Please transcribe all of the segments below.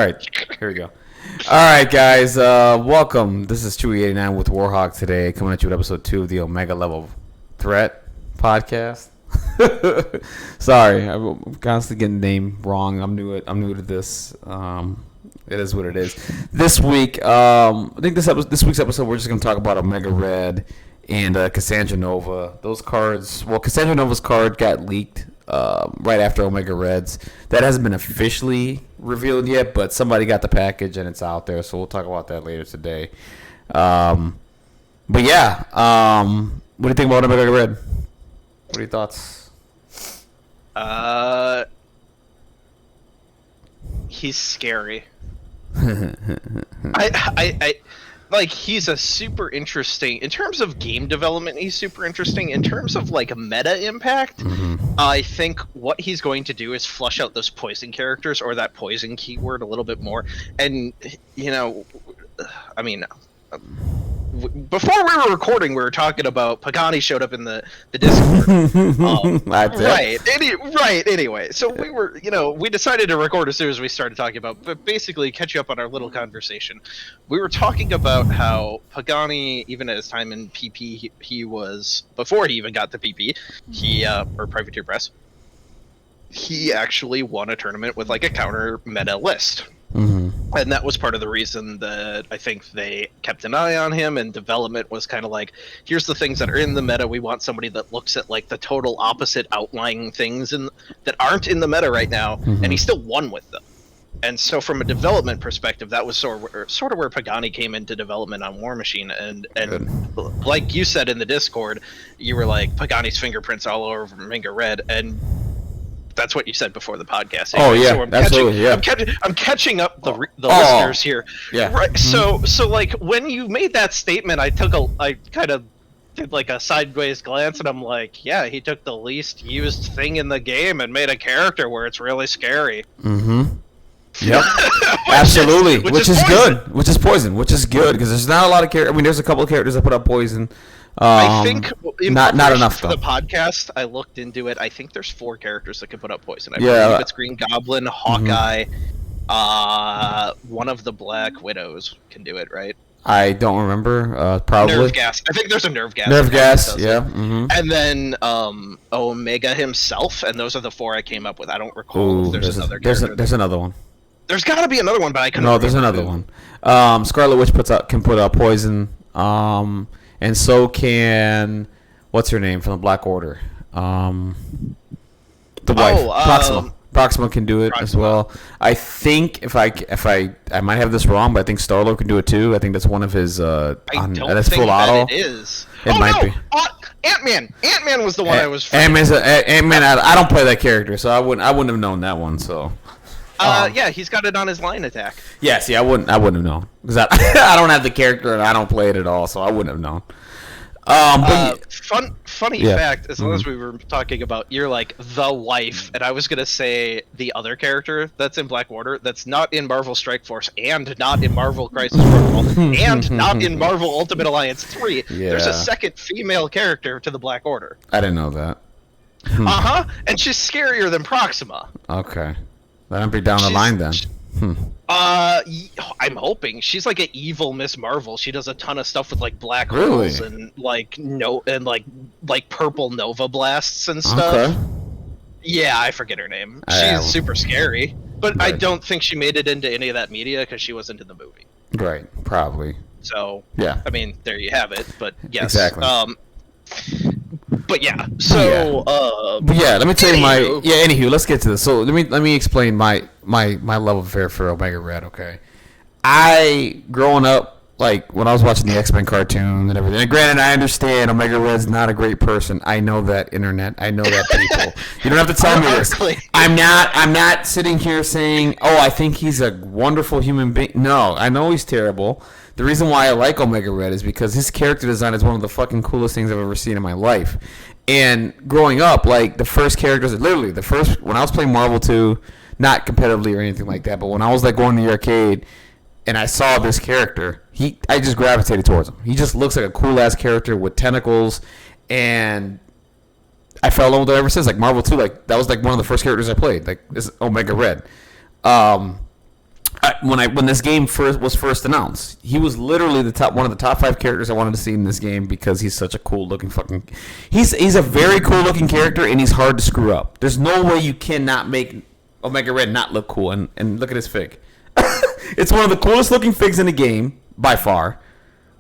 All right, here we go. All right, guys, welcome. This is Chewy89 with Warhawk today, coming at you with episode 2 of the Omega Level Threat podcast. Sorry, I'm constantly getting the name wrong. I'm new to this. It is what it is. This week, I think this week's episode, we're just going to talk about Omega Red and Cassandra Nova. Those cards. Well, Cassandra Nova's card got leaked right after Omega Red's. That hasn't been officially revealed yet, but somebody got the package and it's out there, so we'll talk about that later today. But yeah, what do you think about Omega Red? What are your thoughts? He's scary. I like, he's a super interesting in terms of game development. He's super interesting in terms of like meta impact. I think what he's going to do is flush out those poison characters or that poison keyword a little bit more. And I mean, before we were recording, we were talking about Pagani showed up in the Discord. Right. Anyway, so we were, we decided to record as soon as we started talking about, but basically catch you up on our little conversation. We were talking about how Pagani, even at his time in PP, he was, before he even got the PP, or Privateer Press, he actually won a tournament with like a counter meta list. And that was part of the reason that I think they kept an eye on him, and development was kind of like, here's the things that are in the meta. We want somebody that looks at like the total opposite outlying things that aren't in the meta right now, and he still won with them. And so from a development perspective, that was sort of where Pagani came into development on War Machine. And like you said in the Discord, you were like, Pagani's fingerprints all over Omega Red, and that's what you said before the podcast. Anyway. Oh yeah, so absolutely. I'm catching up the listeners here. Yeah. Right. So like when you made that statement, I kind of did like a sideways glance, and I'm like, yeah, he took the least used thing in the game and made a character where it's really scary. Yep. Absolutely. Which is good. Which is poison. Which is good because there's not a lot of characters. I mean, there's a couple of characters that put up poison. I think not enough for though. The podcast, I looked into it. I think there's 4 characters that can put up poison. I believe it's Green Goblin, Hawkeye, one of the Black Widows can do it, right? I don't remember. Probably Nerve Gas. I think there's a Nerve Gas. Nerve Gas, yeah. And then Omega himself, and those are the 4 I came up with. I don't recall if there's another character. There's another one. There's got to be another one, but I couldn't. No, there's another one. Scarlet Witch can put up poison. And so can, what's her name from the Black Order? The wife, Proxima. Proxima can do it as well. I think if I might have this wrong, but I think Star-Lord can do it too. I think that's one of his. That's full auto. It is. It might be. Ant-Man. Ant-Man was the one I was. Ant-Man. I don't play that character, so I wouldn't have known that one. So. Yeah, he's got it on his line attack. Yeah, see, I wouldn't have known because I don't have the character and I don't play it at all, so I wouldn't have known. Funny fact, as long as we were talking about, you're like the wife, and I was gonna say the other character that's in Black Order that's not in Marvel Strike Force and not in Marvel Crisis Protocol and not in Marvel Ultimate Alliance 3. Yeah. There's a second female character to the Black Order. I didn't know that. And she's scarier than Proxima. Okay. That'll be down the line then. I'm hoping she's like an evil Miss Marvel. She does a ton of stuff with like black holes and like purple Nova blasts and stuff. Okay. Yeah, I forget her name. She's super scary, but right. I don't think she made it into any of that media because she wasn't in the movie. Right, probably. So yeah, I mean, there you have it. But yes, exactly. But yeah, so let me tell you Anywho, let's get to this. So let me explain my love affair for Omega Red. Okay, I growing up, like when I was watching the X-Men cartoon and everything. And granted, I understand Omega Red's not a great person. I know that, internet. I know that, people. You don't have to tell me this. I'm not sitting here saying, oh, I think he's a wonderful human being. No, I know he's terrible. The reason why I like Omega Red is because his character design is one of the fucking coolest things I've ever seen in my life. And growing up, like, the first characters, literally, when I was playing Marvel 2, not competitively or anything like that, but when I was, like, going to the arcade and I saw this character, I just gravitated towards him. He just looks like a cool-ass character with tentacles, and I fell in love with it ever since. Like, Marvel 2, like, that was, like, one of the first characters I played, like, this Omega Red. When this game was first announced, he was literally one of the top 5 characters I wanted to see in this game because he's such a cool looking fucking. He's a very cool looking character and he's hard to screw up. There's no way you cannot make Omega Red not look cool, and look at his fig. It's one of the coolest looking figs in the game by far,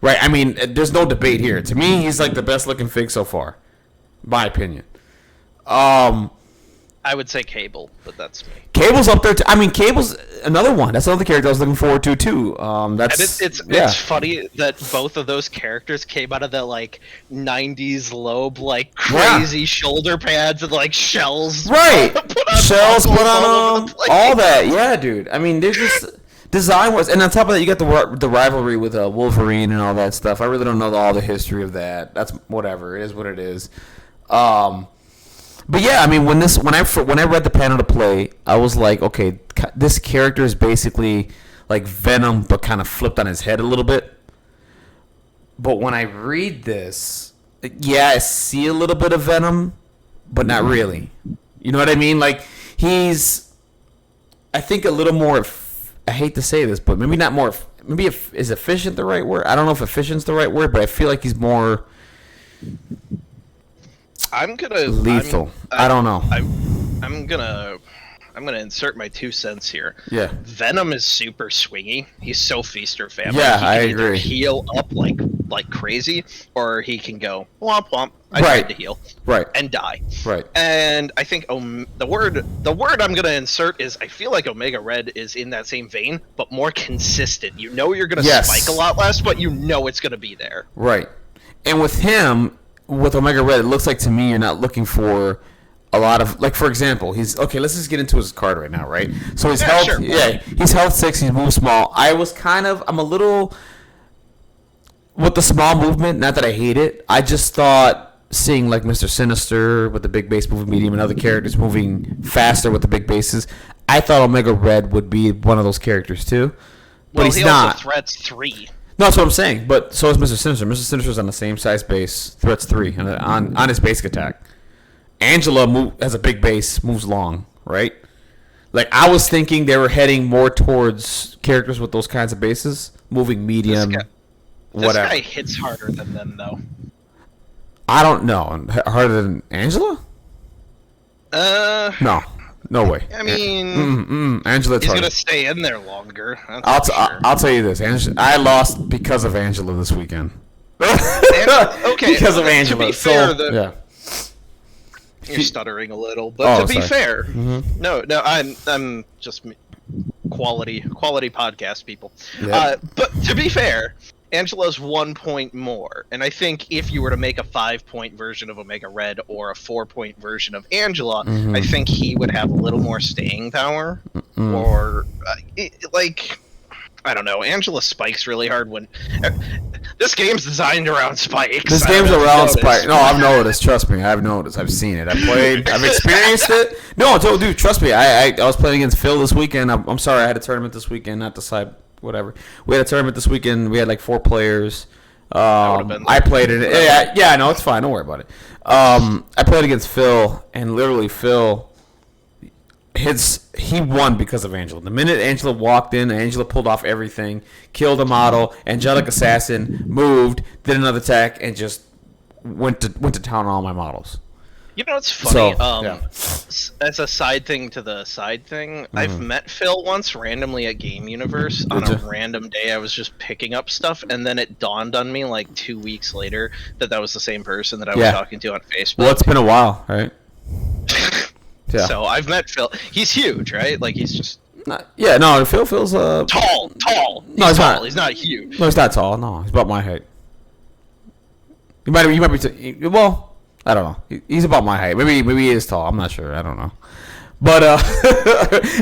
right? I mean, there's no debate here. To me, he's like the best looking fig so far, my opinion. I would say Cable, but that's me. Cable's up there. I mean, Cable's another one. That's another character I was looking forward to too. That's and it's funny that both of those characters came out of the like '90s Loeb like crazy shoulder pads and like shells. Right, shells put on them, all that. Yeah, dude. I mean, they're just design was, and on top of that, you got the rivalry with Wolverine and all that stuff. I really don't know all the history of that. That's whatever. It is what it is. But yeah, I mean, when I read the panel to play, I was like, okay, this character is basically like Venom, but kind of flipped on his head a little bit. But when I read this, yeah, I see a little bit of Venom, but not really. You know what I mean? Like he's, I think a little more. I hate to say this, but maybe not more. Maybe is efficient the right word? I don't know if efficient's the right word, but I feel like he's more. I'm gonna lethal. I don't know. I'm gonna insert my 2 cents here. Yeah. Venom is super swingy. He's so feast or famine. Yeah, he I can either agree. Heal up like crazy, or he can go womp womp. I Right. tried to heal. Right. And die. Right. And I think the word I'm gonna insert is I feel like Omega Red is in that same vein, but more consistent. You know you're gonna spike a lot less, but you know it's gonna be there. Right. And with him, with Omega Red, it looks like to me you're not looking for a lot of, like, for example, he's okay. Let's just get into his card right now, right? So he's health, sure. He's health 6. He's move small. I'm a little with the small movement. Not that I hate it. I just thought seeing like Mr. Sinister with the big base moving medium and other characters moving faster with the big bases. I thought Omega Red would be one of those characters too, but he's he not. Also threats 3. No, that's what I'm saying. But so is Mr. Sinister. Mr. Sinister's on the same size base. Threats 3 on his basic attack. Angela has a big base, moves long, right? Like, I was thinking they were heading more towards characters with those kinds of bases, moving medium, whatever. This guy hits harder than them, though. I don't know. Harder than Angela? No. No way. I mean, Angela. He's gonna stay in there longer. I'll tell you this. I lost because of Angela this weekend. Okay. Because of Angela. To be fair, yeah. You're stuttering a little, but to be fair, no, I'm just quality podcast people. Yep. But to be fair, Angela's 1 point more, and I think if you were to make a 5-point version of Omega Red or a 4-point version of Angela, I think he would have a little more staying power, or I don't know. Angela spikes really hard when this game's designed around spikes. This game's around spikes. No, I've noticed. Trust me, I've noticed. I've seen it. I've played. I've experienced it. No, dude, trust me. I was playing against Phil this weekend. I'm sorry, I had a tournament this weekend. Not to side. Whatever. We had a tournament this weekend. We had like 4 players. I played it. Yeah, no, it's fine. Don't worry about it. I played against Phil, and literally Phil, he won because of Angela. The minute Angela walked in, Angela pulled off everything, killed a model, angelic assassin, moved, did another attack, and just went to town on all my models. You know, it's funny. So, as a side thing to the side thing, I've met Phil once randomly at Game Universe on a random day. I was just picking up stuff, and then it dawned on me like 2 weeks later that was the same person that I was talking to on Facebook. Well, it's been a while, right? Yeah. So I've met Phil. He's huge, right? Like he's just Phil's tall. No, he's not. He's not huge. No, he's not tall. No, he's about my height. You might be. Well, I don't know. He's about my height. Maybe he is tall. I'm not sure. I don't know. But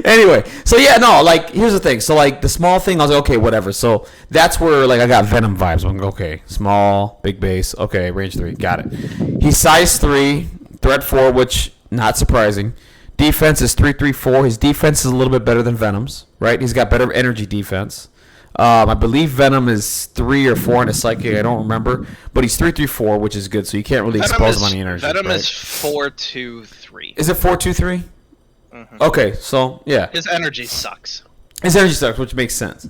anyway, so yeah, no. Like, here's the thing. So like the small thing, I was like, okay, whatever. So that's where like I got Venom vibes. I'm like, okay, small, big base. Okay, range 3, got it. He's size 3, threat 4, which not surprising. Defense is 3-3-4. His defense is a little bit better than Venom's, right? He's got better energy defense. I believe Venom is 3 or 4 in his psychic. I don't remember, but he's 3-3-4, which is good. So you can't really expose him on the energy. Venom is 4-2-3. Is it 4-2-3? Mm-hmm. Okay, so yeah. His energy sucks. His energy sucks, which makes sense.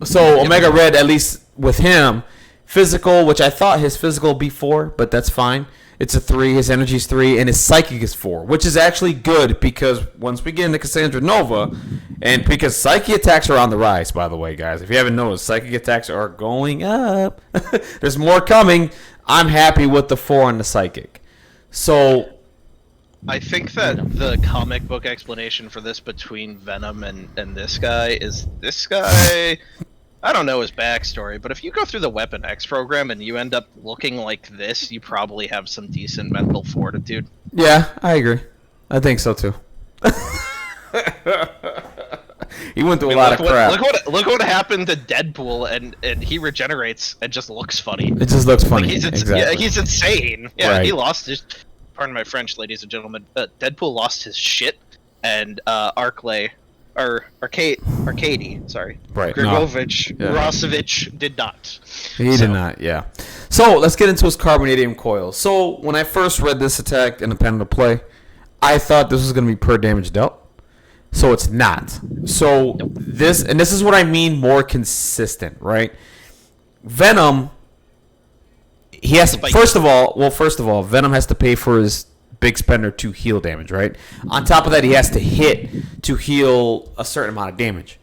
So Omega Red, at least with him, physical, which I thought his physical would be 4, but that's fine. It's a 3. His energy's 3, and his psychic is 4, which is actually good because once we get into Cassandra Nova, and because psychic attacks are on the rise, by the way, guys. If you haven't noticed, psychic attacks are going up. There's more coming. I'm happy with the 4 on the psychic. So I think that the comic book explanation for this between Venom and this guy is this guy. I don't know his backstory, but if you go through the Weapon X program and you end up looking like this, you probably have some decent mental fortitude. yeah, I agree. I think so too. He went through a lot of crap. Look what happened to Deadpool, and he regenerates and just looks funny. It just looks funny. Like exactly. Yeah, he's insane. Yeah, Right. he lost his. Pardon my French, ladies and gentlemen. Deadpool lost his shit, and Arcady, sorry, Right. Grigovich, No. Yeah. Rossovich did not. He did not, yeah. So let's get into his carbonadium coil. So when I first read this attack in the panel to play, I thought this was going to be per damage dealt. So it's not. So this is what I mean more consistent, right? Venom, he has to, first of all, Venom has to pay for his big spender to heal damage, right? On top of that, he has to hit to heal a certain amount of damage.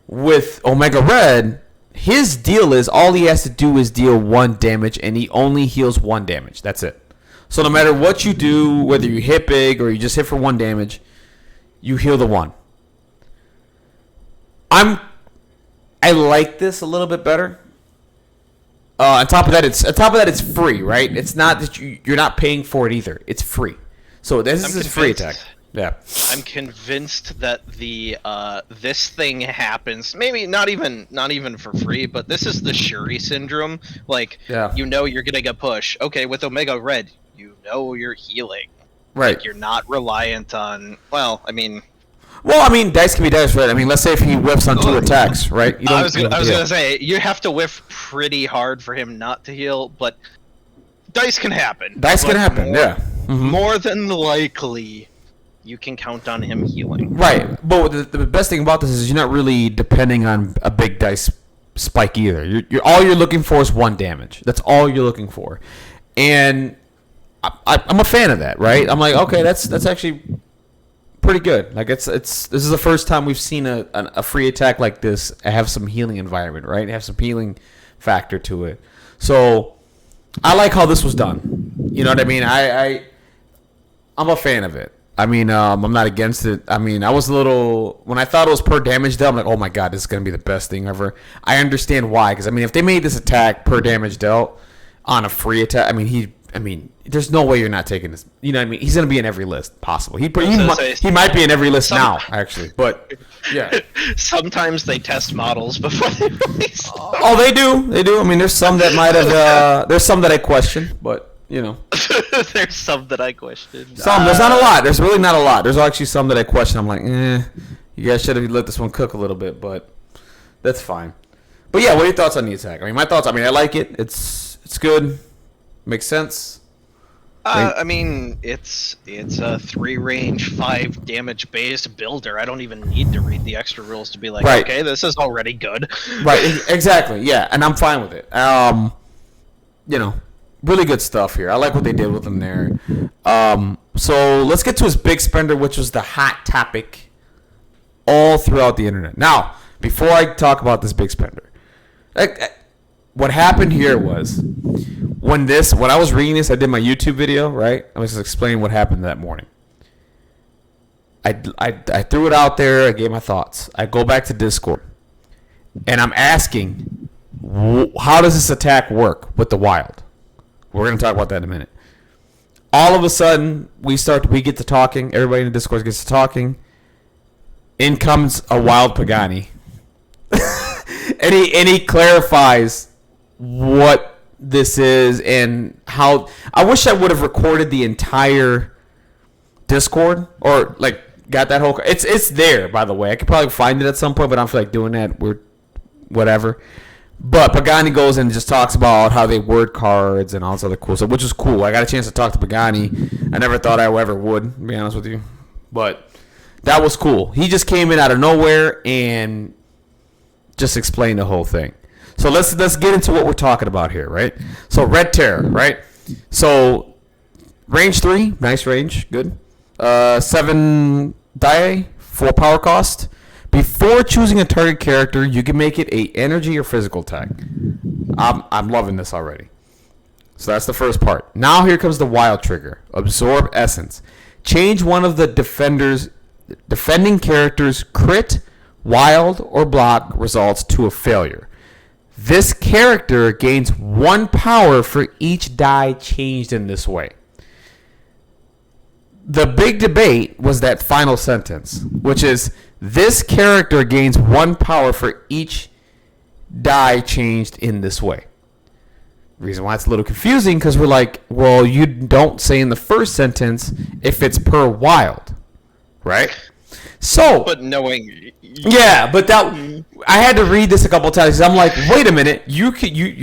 With Omega Red, his deal is all he has to do is deal 1 damage, and he only heals 1 damage. That's it. So no matter what you do, whether you hit big or you just hit for 1 damage, you heal the 1. I like this a little bit better. On top of that, it's free, right? It's not that you're not paying for it either. It's free. So this is a free attack. Yeah. I'm convinced that the this thing happens. Maybe not even for free, but this is the Shuri syndrome. Like, Yeah. you know you're getting a push. Okay, with Omega Red, you know you're healing. Right. Like, you're not reliant on. Well, I mean, dice can be dice, right? I mean, let's say if he whiffs on 2 attacks, right? You I was you gonna say you have to whiff pretty hard for him not to heal, but dice can happen. Dice can happen, yeah. Mhm. More than likely, you can count on him healing. Right, but the best thing about this is you're not really depending on a big dice spike either. You're all you're looking for is 1 damage. That's all you're looking for, and I'm a fan of that. Right? I'm like, okay, that's actually pretty good. Like this is the first time we've seen a free attack like this have some healing environment, right? Have some healing factor to it. So I like how this was done. You know what I mean? I'm a fan of it. I mean, I'm not against it. I mean, I was a little when I thought it was per damage dealt. I'm like, oh my god, this is gonna be the best thing ever. I understand why, because I mean, if they made this attack per damage dealt on a free attack, I mean, there's no way you're not taking this. You know what I mean? He's gonna be in every list possible. He might be in every list now, actually. But yeah, sometimes they test models before they release them. Oh, they do. I mean, there's some that might have. There's some that I question, but you know. There's some that I question. There's not a lot. There's really not a lot. There's actually some that I question. I'm like, you guys should have let this one cook a little bit, but that's fine. But yeah, what are your thoughts on the attack? I mean, my thoughts. I mean, I like it. It's good. Makes sense. I mean, it's a 3-range, 5 damage based builder. I don't even need to read the extra rules to be like, Right. Okay, this is already good. Right. Exactly. Yeah, and I'm fine with it. You know, really good stuff here. I like what they did with him there. So let's get to his big spender, which was the hot topic all throughout the internet. Now, before I talk about this big spender, what happened here was when I was reading this, I did my YouTube video, right? I was just explaining what happened that morning. I threw it out there. I gave my thoughts. I go back to Discord, and I'm asking, how does this attack work with the wild? We're going to talk about that in a minute. All of a sudden, we get to talking. Everybody in the Discord gets to talking. In comes a wild Pagani. and he clarifies what this is and how. I wish I would have recorded the entire Discord or like got that whole. It's there, by the way. I could probably find it at some point, but I don't feel like doing that. We're whatever. But Pagani goes and just talks about how they word cards and all this other cool stuff, which is cool. I got a chance to talk to Pagani. I never thought I ever would, to be honest with you. But That was cool. He just came in out of nowhere and just explained the whole thing. So let's get into what we're talking about here, right? So Red Terror, right? So range 3, nice range, good. 7 die, 4 power cost. Before choosing a target character, you can make it a energy or physical attack. I'm loving this already. So that's the first part. Now here comes the wild trigger. Absorb essence. Change one of the defending character's crit, wild, or block results to a failure. This character gains 1 power for each die changed in this way. The big debate was that final sentence, which is this character gains 1 power for each die changed in this way. Reason why it's a little confusing because we're like, well, you don't say in the first sentence if it's per wild, right? So, but knowing, yeah, but that I had to read this a couple of times because I'm like, wait a minute, you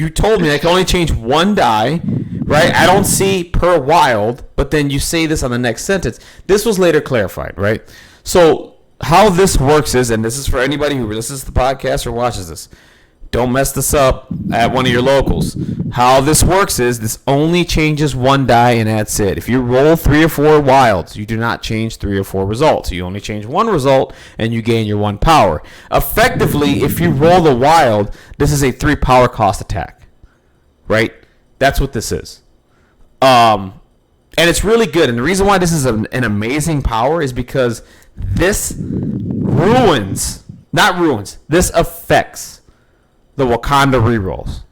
told me I can only change 1 die, right? I don't see per wild, but then you say this on the next sentence. This was later clarified, right? So how this works is, and this is for anybody who listens to the podcast or watches this. Don't mess this up at one of your locals. How this works is this only changes 1 die and that's it. If you roll 3 or 4 wilds, you do not change 3 or 4 results. You only change 1 result and you gain your 1 power. Effectively, if you roll the wild, this is a 3 power cost attack. Right? That's what this is. And it's really good. And the reason why this is an amazing power is because this this affects the Wakanda rerolls.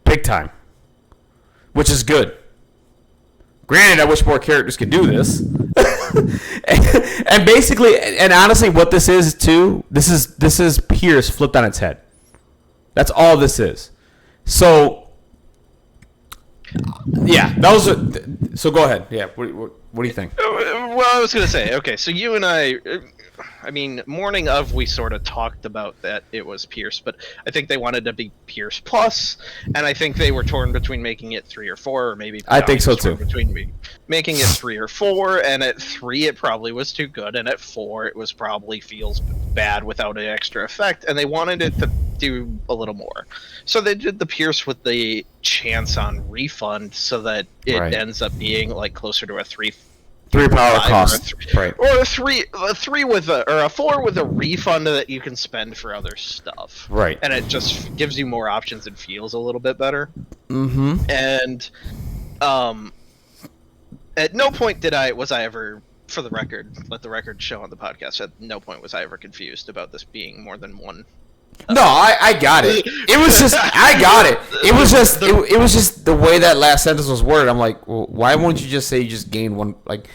Big time. Which is good. Granted, I wish more characters could do this. and basically, and honestly, what this is too, this is Pierce flipped on its head. That's all this is. So, yeah, so go ahead. Yeah, what do you think? Well, I was going to say, okay, so you and I mean, morning of, we sort of talked about that it was Pierce, but I think they wanted to be Pierce Plus, and I think they were torn between making it 3 or 4, or maybe I think so too. Between making it 3 or 4, and at 3 it probably was too good, and at 4 it was probably feels bad without an extra effect, and they wanted it to do a little more. So they did the Pierce with the chance on refund, so that it ends up being like closer to a 3 power cost, right? Or a 3 with a 4 with a refund that you can spend for other stuff, right? And it just gives you more options and feels a little bit better. Mm-hmm. And at no point was I ever, for the record, let the record show on the podcast, at no point was I ever confused about this being more than 1. No, I got it. It was just I got it. It was just the way that last sentence was worded. I'm like, well, why won't you just say you just gained 1? Like,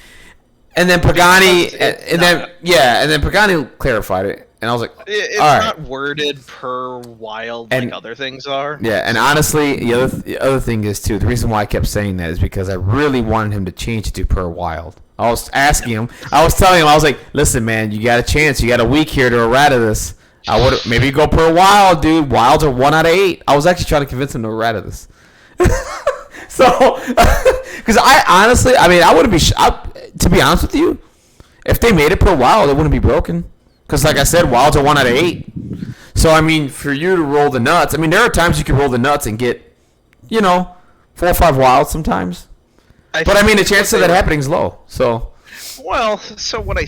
and then Pagani, and then Pagani clarified it, and I was like, it's all right. not worded per wild like other things are. Yeah, and honestly, the other thing is too. The reason why I kept saying that is because I really wanted him to change it to per wild. I was asking him. I was telling him. I was like, listen, man, you got a chance. You got a week here to errata this. I would maybe go per wild, dude. Wilds are 1 out of 8. I was actually trying to convince him to errata this. So, because I honestly, I mean, I wouldn't be. To be honest with you, if they made it per wild, it wouldn't be broken. Because, like I said, wilds are 1 out of 8. So, I mean, for you to roll the nuts, I mean, there are times you can roll the nuts and get, 4 or 5 wilds sometimes. But I mean, the chance of that happening is low. So. Well, so what I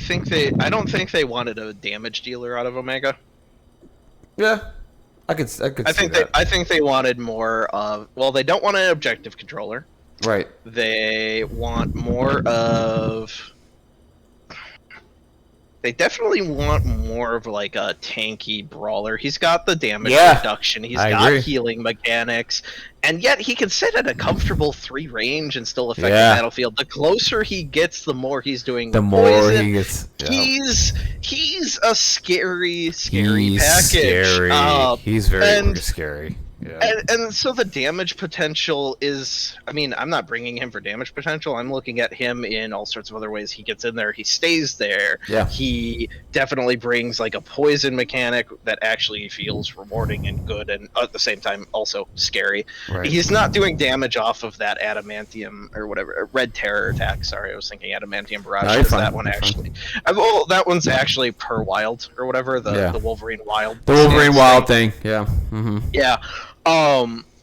don't think they wanted a damage dealer out of Omega. Yeah, I could see that. I think they wanted more of. Well, they don't want an objective controller. Right. They want more of. They definitely want more of like a tanky brawler. He's got the damage reduction. He's got healing mechanics, and yet he can sit at a comfortable 3 range and still affect the battlefield. The closer he gets, the more he's doing. The more poison. He gets. Yeah. He's a scary package. Scary. He's very scary. Yeah. And so the damage potential is, I mean, I'm not bringing him for damage potential. I'm looking at him in all sorts of other ways. He gets in there, he stays there. Yeah. He definitely brings like a poison mechanic that actually feels rewarding and good, and at the same time also scary. Right. He's not doing damage off of that adamantium or whatever, red terror attack. Sorry, I was thinking adamantium barrage. No, you're fine. That one actually, well, that one's actually per wild or whatever. The Wolverine wild. The Wolverine wild thing. Yeah. Mm-hmm. Yeah.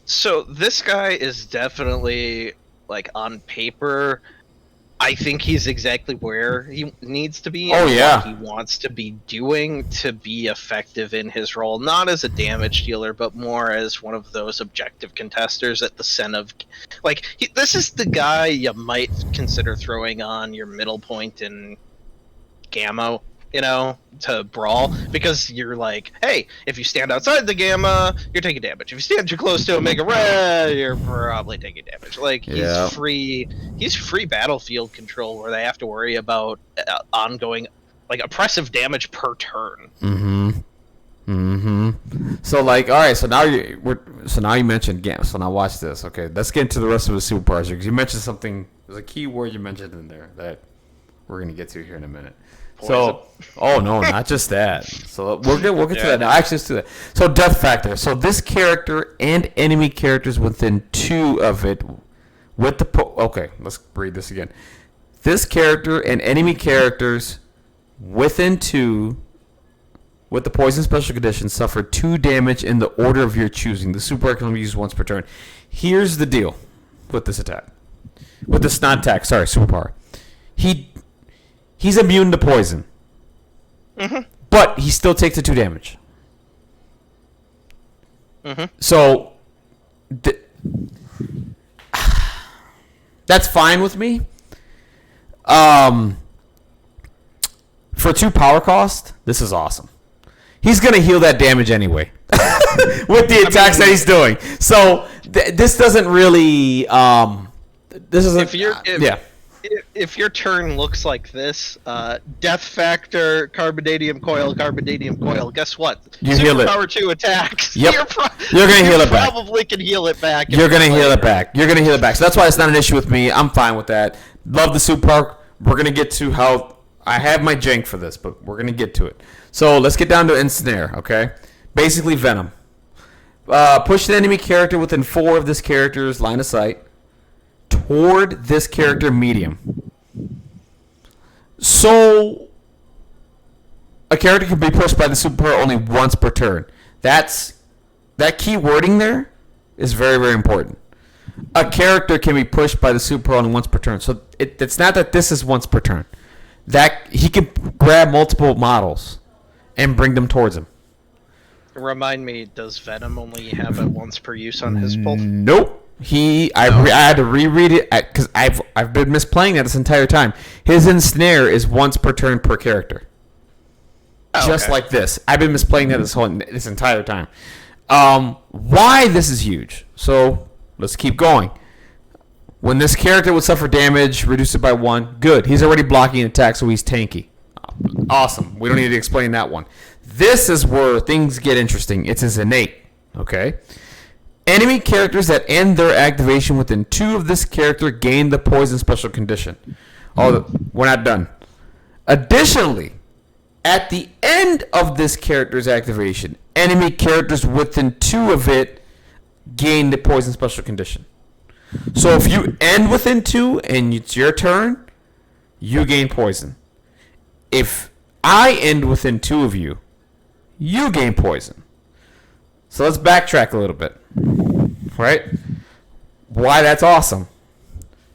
So this guy is definitely, like, on paper, I think he's exactly where he needs to be. Oh, yeah. What he wants to be doing to be effective in his role, not as a damage dealer, but more as one of those objective contesters at the center of, like, this is the guy you might consider throwing on your middle point in Gamma, you know, to brawl, because you're like, hey, if you stand outside the Gamma, you're taking damage. If you stand too close to Omega Red, you're probably taking damage. Like, he's free battlefield control, where they have to worry about ongoing, like, oppressive damage per turn. So, like, all right, so now you mentioned Gamma. So now watch this. Okay, let's get into the rest of the superpowers, because you mentioned something. There's a key word you mentioned in there that we're gonna get to here in a minute. Poison. So, oh no, not just that. So we'll get to that now. Actually, let's do that. So death factor. So this character and enemy characters within 2 of it, with the okay, let's read this again. This character and enemy characters within 2, with the poison special condition, suffer 2 damage in the order of your choosing. The super can be used once per turn. Here's the deal with this attack, with this not attack. Sorry, superpower. He's immune to poison. But he still takes the 2 damage. So, that's fine with me. For 2 power cost, this is awesome. He's going to heal that damage anyway. With the attacks that he's doing. So, this doesn't really... this isn't... If your turn looks like this, death factor, carbonadium coil, guess what? You heal it. Superpower 2 attacks. Yep. You're going to heal it back. Probably can heal it back. You're going to heal it back. So that's why it's not an issue with me. I'm fine with that. Love the superpower. We're going to get to how... I have my jank for this, but we're going to get to it. So let's get down to ensnare, okay? Basically, Venom. Push the enemy character within 4 of this character's line of sight toward this character medium. So a character can be pushed by the superpower only once per turn. That key wording there is very, very important. A character can be pushed by the superpower only once per turn. So it's not that this is once per turn. That he can grab multiple models and bring them towards him. Remind me, does Venom only have a once per use on his pull? Nope. I had to reread it because I've been misplaying that this entire time. His ensnare is once per turn per character, just like this. I've been misplaying that this entire time. Why this is huge? So let's keep going. When this character would suffer damage, reduce it by 1. Good. He's already blocking an attack, so he's tanky. Awesome. We don't need to explain that one. This is where things get interesting. It's his innate. Okay. Enemy characters that end their activation within 2 of this character gain the poison special condition. Oh, we're not done. Additionally, at the end of this character's activation, enemy characters within 2 of it gain the poison special condition. So if you end within 2 and it's your turn, you gain poison. If I end within 2 of you, you gain poison. So let's backtrack a little bit. Right? Why that's awesome.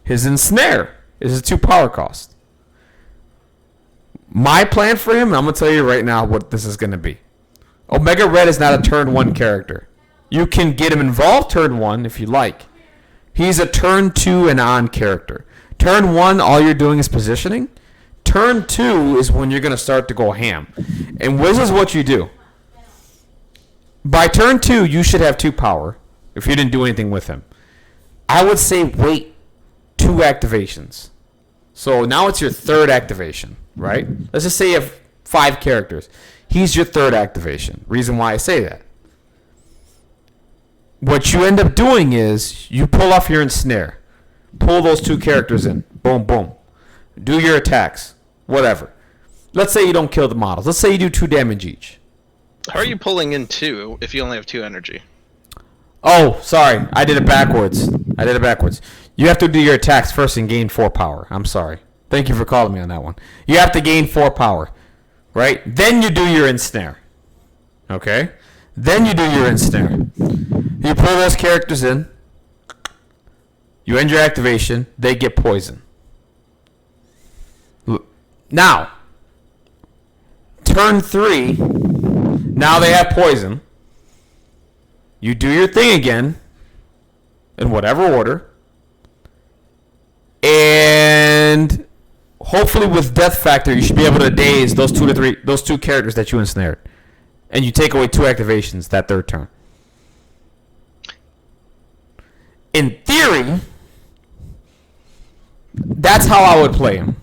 His ensnare is a 2 power cost. My plan for him, I'm going to tell you right now what this is going to be. Omega Red is not a turn 1 character. You can get him involved turn 1 if you like. He's a turn 2 and on character. Turn 1, all you're doing is positioning. Turn 2 is when you're going to start to go ham. And this is what you do. By turn 2, you should have 2 power if you didn't do anything with him. I would say wait 2 activations. So now it's your 3rd activation, right? Let's just say you have 5 characters. He's your 3rd activation. Reason why I say that. what you end up doing is you pull off your ensnare. Pull those 2 characters in. Boom, boom. Do your attacks. Whatever. Let's say you don't kill the models. Let's say you do 2 damage each. How are you pulling in 2 if you only have 2 energy? Oh, sorry. I did it backwards. You have to do your attacks first and gain 4 power. I'm sorry. Thank you for calling me on that one. You have to gain 4 power. Right? Then you do your ensnare. Okay? Then you do your ensnare. You pull those characters in. You end your activation. They get poison. Now, turn 3. Now they have poison. You do your thing again. In whatever order. And hopefully with Death Factor, you should be able to daze those 2 characters that you ensnared. And you take away 2 activations that 3rd turn. In theory, that's how I would play him.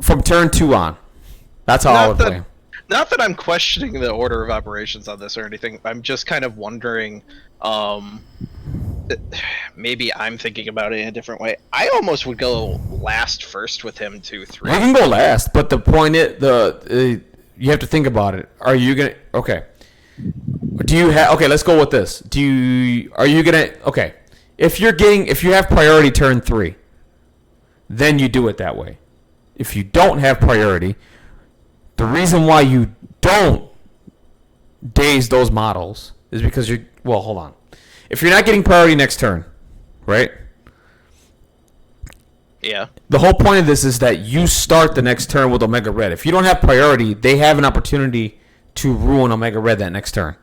From turn 2 on. That's how I would play him. Not that I'm questioning the order of operations on this or anything. I'm just kind of wondering, maybe I'm thinking about it in a different way. I almost would go last first with him 2-3. You can go last, but the point is, you have to think about it. Are you gonna? Okay. Do you have? Okay, let's go with this. Are you gonna? Okay. If you have priority turn 3, then you do it that way. If you don't have priority, the reason why you don't daze those models is because well, hold on. If you're not getting priority next turn, right? Yeah. The whole point of this is that you start the next turn with Omega Red. If you don't have priority, they have an opportunity to ruin Omega Red that next turn.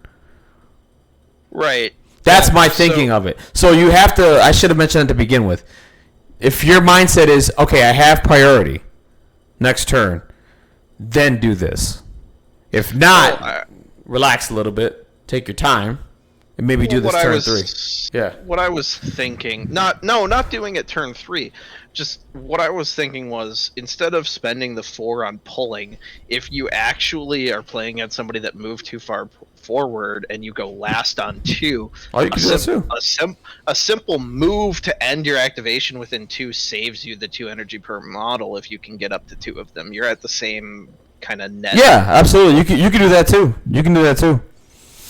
Right. That's my thinking of it. So you have to, I should have mentioned it to begin with. If your mindset is, okay, I have priority next turn, then do this. If not, relax a little bit, take your time, and maybe do this turn 3. Yeah. What I was thinking, not doing it turn 3. Just what I was thinking was, instead of spending the 4 on pulling, if you actually are playing at somebody that moved too far forward and you go last on 2, a simple move to end your activation within 2 saves you the 2 energy per model if you can get up to 2 of them. You're at the same kind of net. Yeah, absolutely. You can do that too.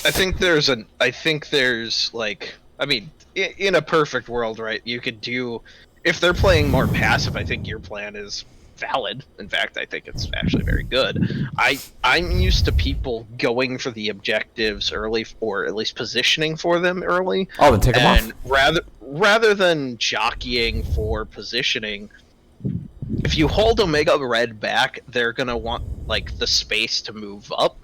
I think there's like, I mean, in a perfect world, right? You could do, if they're playing more passive, I think your plan is valid. In fact, I think it's actually very good. I'm used to people going for the objectives early, or at least positioning for them early. Oh, then take them off. And rather than jockeying for positioning, if you hold Omega Red back, they're gonna want like the space to move up.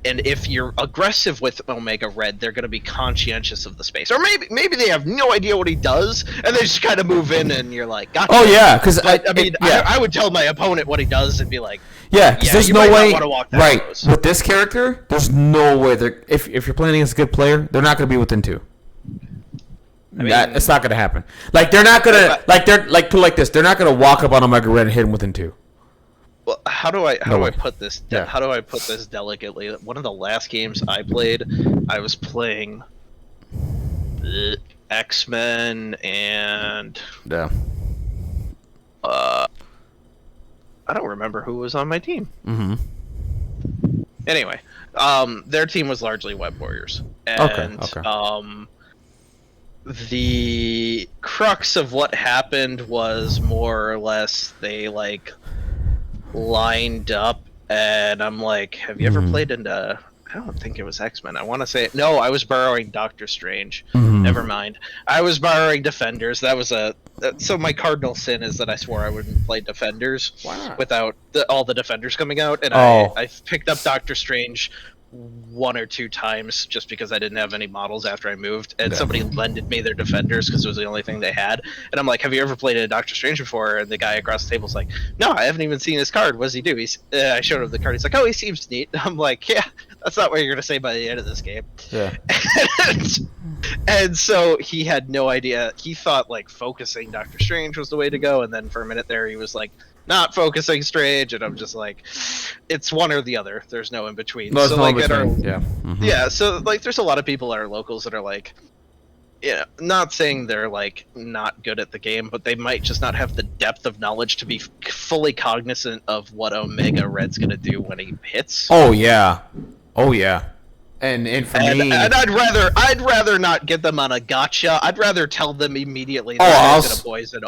And if you're aggressive with Omega Red, they're going to be conscientious of the space. Or maybe they have no idea what he does, and they just kind of move in, and you're like, gotcha. Oh, yeah, because I would tell my opponent what he does and be like, yeah, because there's no way, right, close. With this character, there's no way, if you're playing against a good player, they're not going to be within 2. I mean, it's not going to happen. Like, they're not going to, like this, they're not going to walk up on Omega Red and hit him within 2. Well, how do I put this? Yeah. How do I put this delicately? One of the last games I played, I was playing X-Men and I don't remember who was on my team. Mm-hmm. Anyway, their team was largely Web Warriors, and the crux of what happened was more or less they like lined up, and I'm like, have you ever played into, I don't think it was X-Men, I want to say, no, I was borrowing Doctor Strange. Never mind, I was borrowing Defenders. That was so my cardinal sin is that I swore I wouldn't play Defenders without all the Defenders coming out, and I picked up Doctor Strange 1 or 2 times just because I didn't have any models after I moved, and somebody lended me their Defenders because it was the only thing they had, and I'm like, have you ever played a Doctor Strange before? And the guy across the table's like, no, I haven't even seen his card. What does he do? I showed him the card. He's like, oh, he seems neat. I'm like, yeah, that's not what you're gonna say by the end of this game. Yeah. And so he had no idea. He thought like focusing Doctor Strange was the way to go, and then for a minute there he was like, not focusing Strange, and I'm just like, it's one or the other. There's no in between. No, it's so not like in at our, between. Yeah. Mhm. yeah, so like there's a lot of people at our locals that are like, yeah, not saying they're like not good at the game, but they might just not have the depth of knowledge to be fully cognizant of what Omega Red's gonna do when he hits. Oh yeah. Oh yeah. And for me, And I'd rather not get them on a gotcha. I'd rather tell them immediately that I'll gonna poison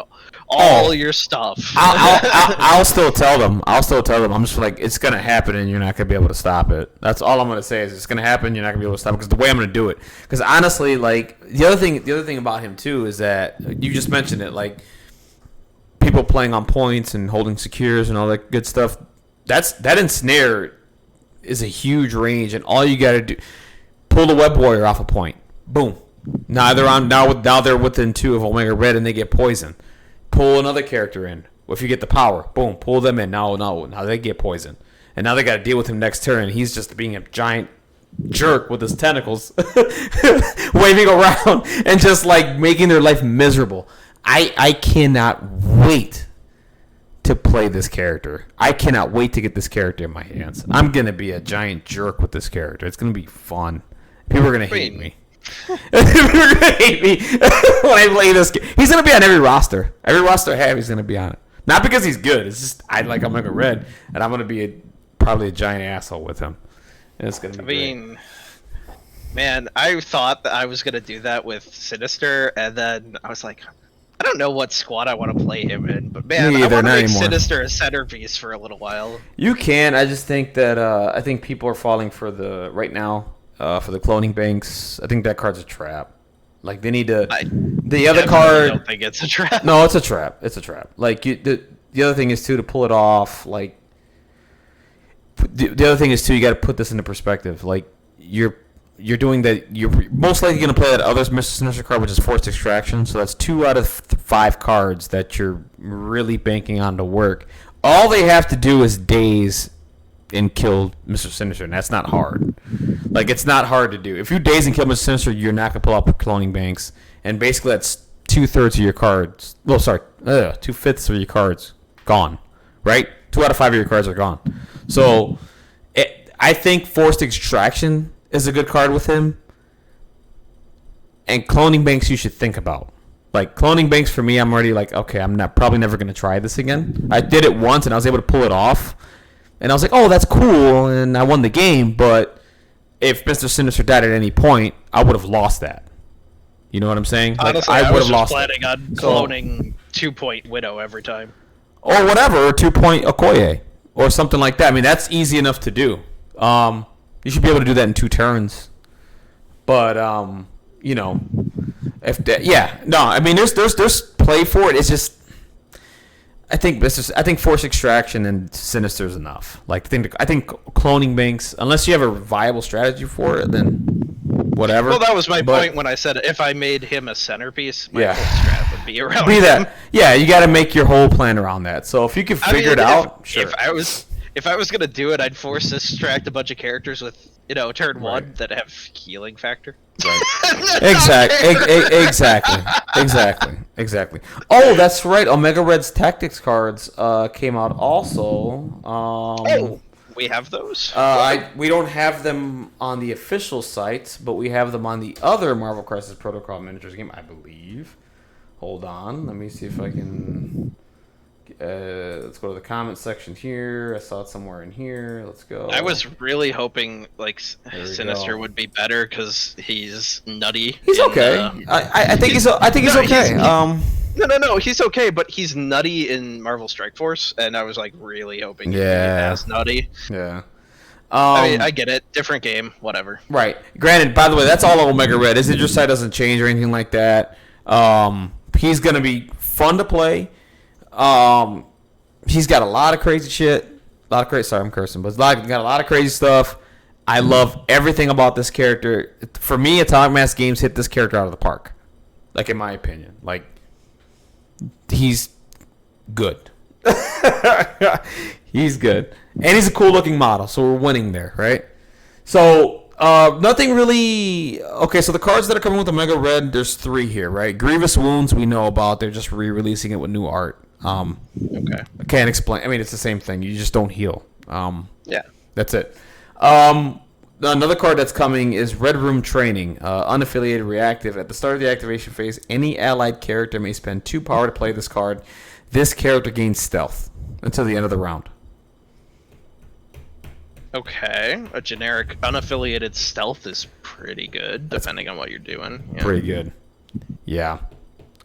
all your stuff. I'll still tell them. I'm just like, it's gonna happen, and you're not gonna be able to stop it. That's all I'm gonna say is it's gonna happen. You're not gonna be able to stop it because the way I'm gonna do it. Because honestly, like the other thing about him too is that you just mentioned it, like people playing on points and holding secures and all that good stuff. That ensnare is a huge range, and all you gotta do, pull the web warrior off a point. Boom. Now they're within 2 of Omega Red, and they get poisoned. Pull another character in. If you get the power, boom, pull them in. Now they get poisoned, and now they got to deal with him next turn. And he's just being a giant jerk with his tentacles, waving around and just like making their life miserable. I cannot wait to play this character. I cannot wait to get this character in my hands. I'm gonna be a giant jerk with this character. It's gonna be fun. People are gonna hate me. People are gonna hate me when I play this game. He's gonna be on every roster. Every roster I have, he's gonna be on it. Not because he's good. It's just I like Omega Red, and I'm gonna be probably a giant asshole with him. And it's gonna be. Great. Man, I thought that I was gonna do that with Sinister, and then I was like, I don't know what squad I want to play him in, but man, I want to make Sinister a centerpiece for a little while. You can. I just think that I think people are falling for the right now for the cloning banks. I think that card's a trap. Like they need to. The other card. I don't think it's a trap. No, it's a trap. It's a trap. Like the other thing is too to pull it off. Like the other thing is too, you got to put this into perspective. Like you're doing that. You're most likely going to play that other Mr. Sinister card, which is Forced Extraction. So that's 2 out of 5 cards that you're really banking on to work. All they have to do is daze and kill Mr. Sinister, and that's not hard. Like it's not hard to do. If you daze and kill Mr. Sinister, you're not going to pull out cloning banks, and basically that's 2/3 of your cards. Well, sorry, 2/5 of your cards gone. Right? 2 out of 5 of your cards are gone. So I think Forced Extraction is a good card with him. And cloning banks you should think about. Like cloning banks for me, I'm already like, okay, I'm not probably never going to try this again. I did it once and I was able to pull it off. And I was like, oh, that's cool, and I won the game, but if Mr. Sinister died at any point, I would have lost that. You know what I'm saying? Like, honestly, I would have lost planning on cloning 2-point Widow every time. Or whatever, or 2-point Okoye. Or something like that. I mean, that's easy enough to do. You should be able to do that in 2 turns. But you know, I mean, there's play for it. It's just, I think Force Extraction and Sinister is enough. Like, I think cloning banks, unless you have a viable strategy for it, then whatever. Well, that was my point when I said if I made him a centerpiece, my whole strat would be around him. Yeah, you got to make your whole plan around that. So if you can figure it out, sure. If I was gonna do it, I'd force distract a bunch of characters with, turn 1 that have healing factor. Right. Exactly. Oh, that's right. Omega Red's Tactics cards came out also. We have those? We don't have them on the official site, but we have them on the other Marvel Crisis Protocol miniatures game, I believe. Hold on. Let me see if I can... let's go to the comment section here. I saw it somewhere in here. Let's go. I was really hoping Sinister would be better because he's nutty. He's okay. I think he's okay. No, he's okay, but he's nutty in Marvel Strike Force, and I was like really hoping he'd be as nutty. Yeah. I mean, I get it. Different game, whatever. Right. Granted, by the way, that's all Omega Red. His Idris side doesn't change or anything like that. He's gonna be fun to play. He's got a lot of crazy shit. Sorry, I'm cursing, but he's got a lot of crazy stuff. I love everything about this character. For me, Atomic Mass Games hit this character out of the park. Like, in my opinion. Like, he's good. He's good. And he's a cool looking model, so we're winning there, right? So, nothing really... Okay, so the cards that are coming with Omega Red, there's 3 here, right? Grievous Wounds we know about. They're just re-releasing it with new art. Okay. I can't explain. I mean, it's the same thing. You just don't heal. Yeah. That's it. Another card that's coming is Red Room Training, unaffiliated reactive. At the start of the activation phase, any allied character may spend 2 power to play this card. This character gains stealth until the end of the round. Okay. A generic unaffiliated stealth is pretty good, depending on what you're doing. Yeah. Pretty good. Yeah.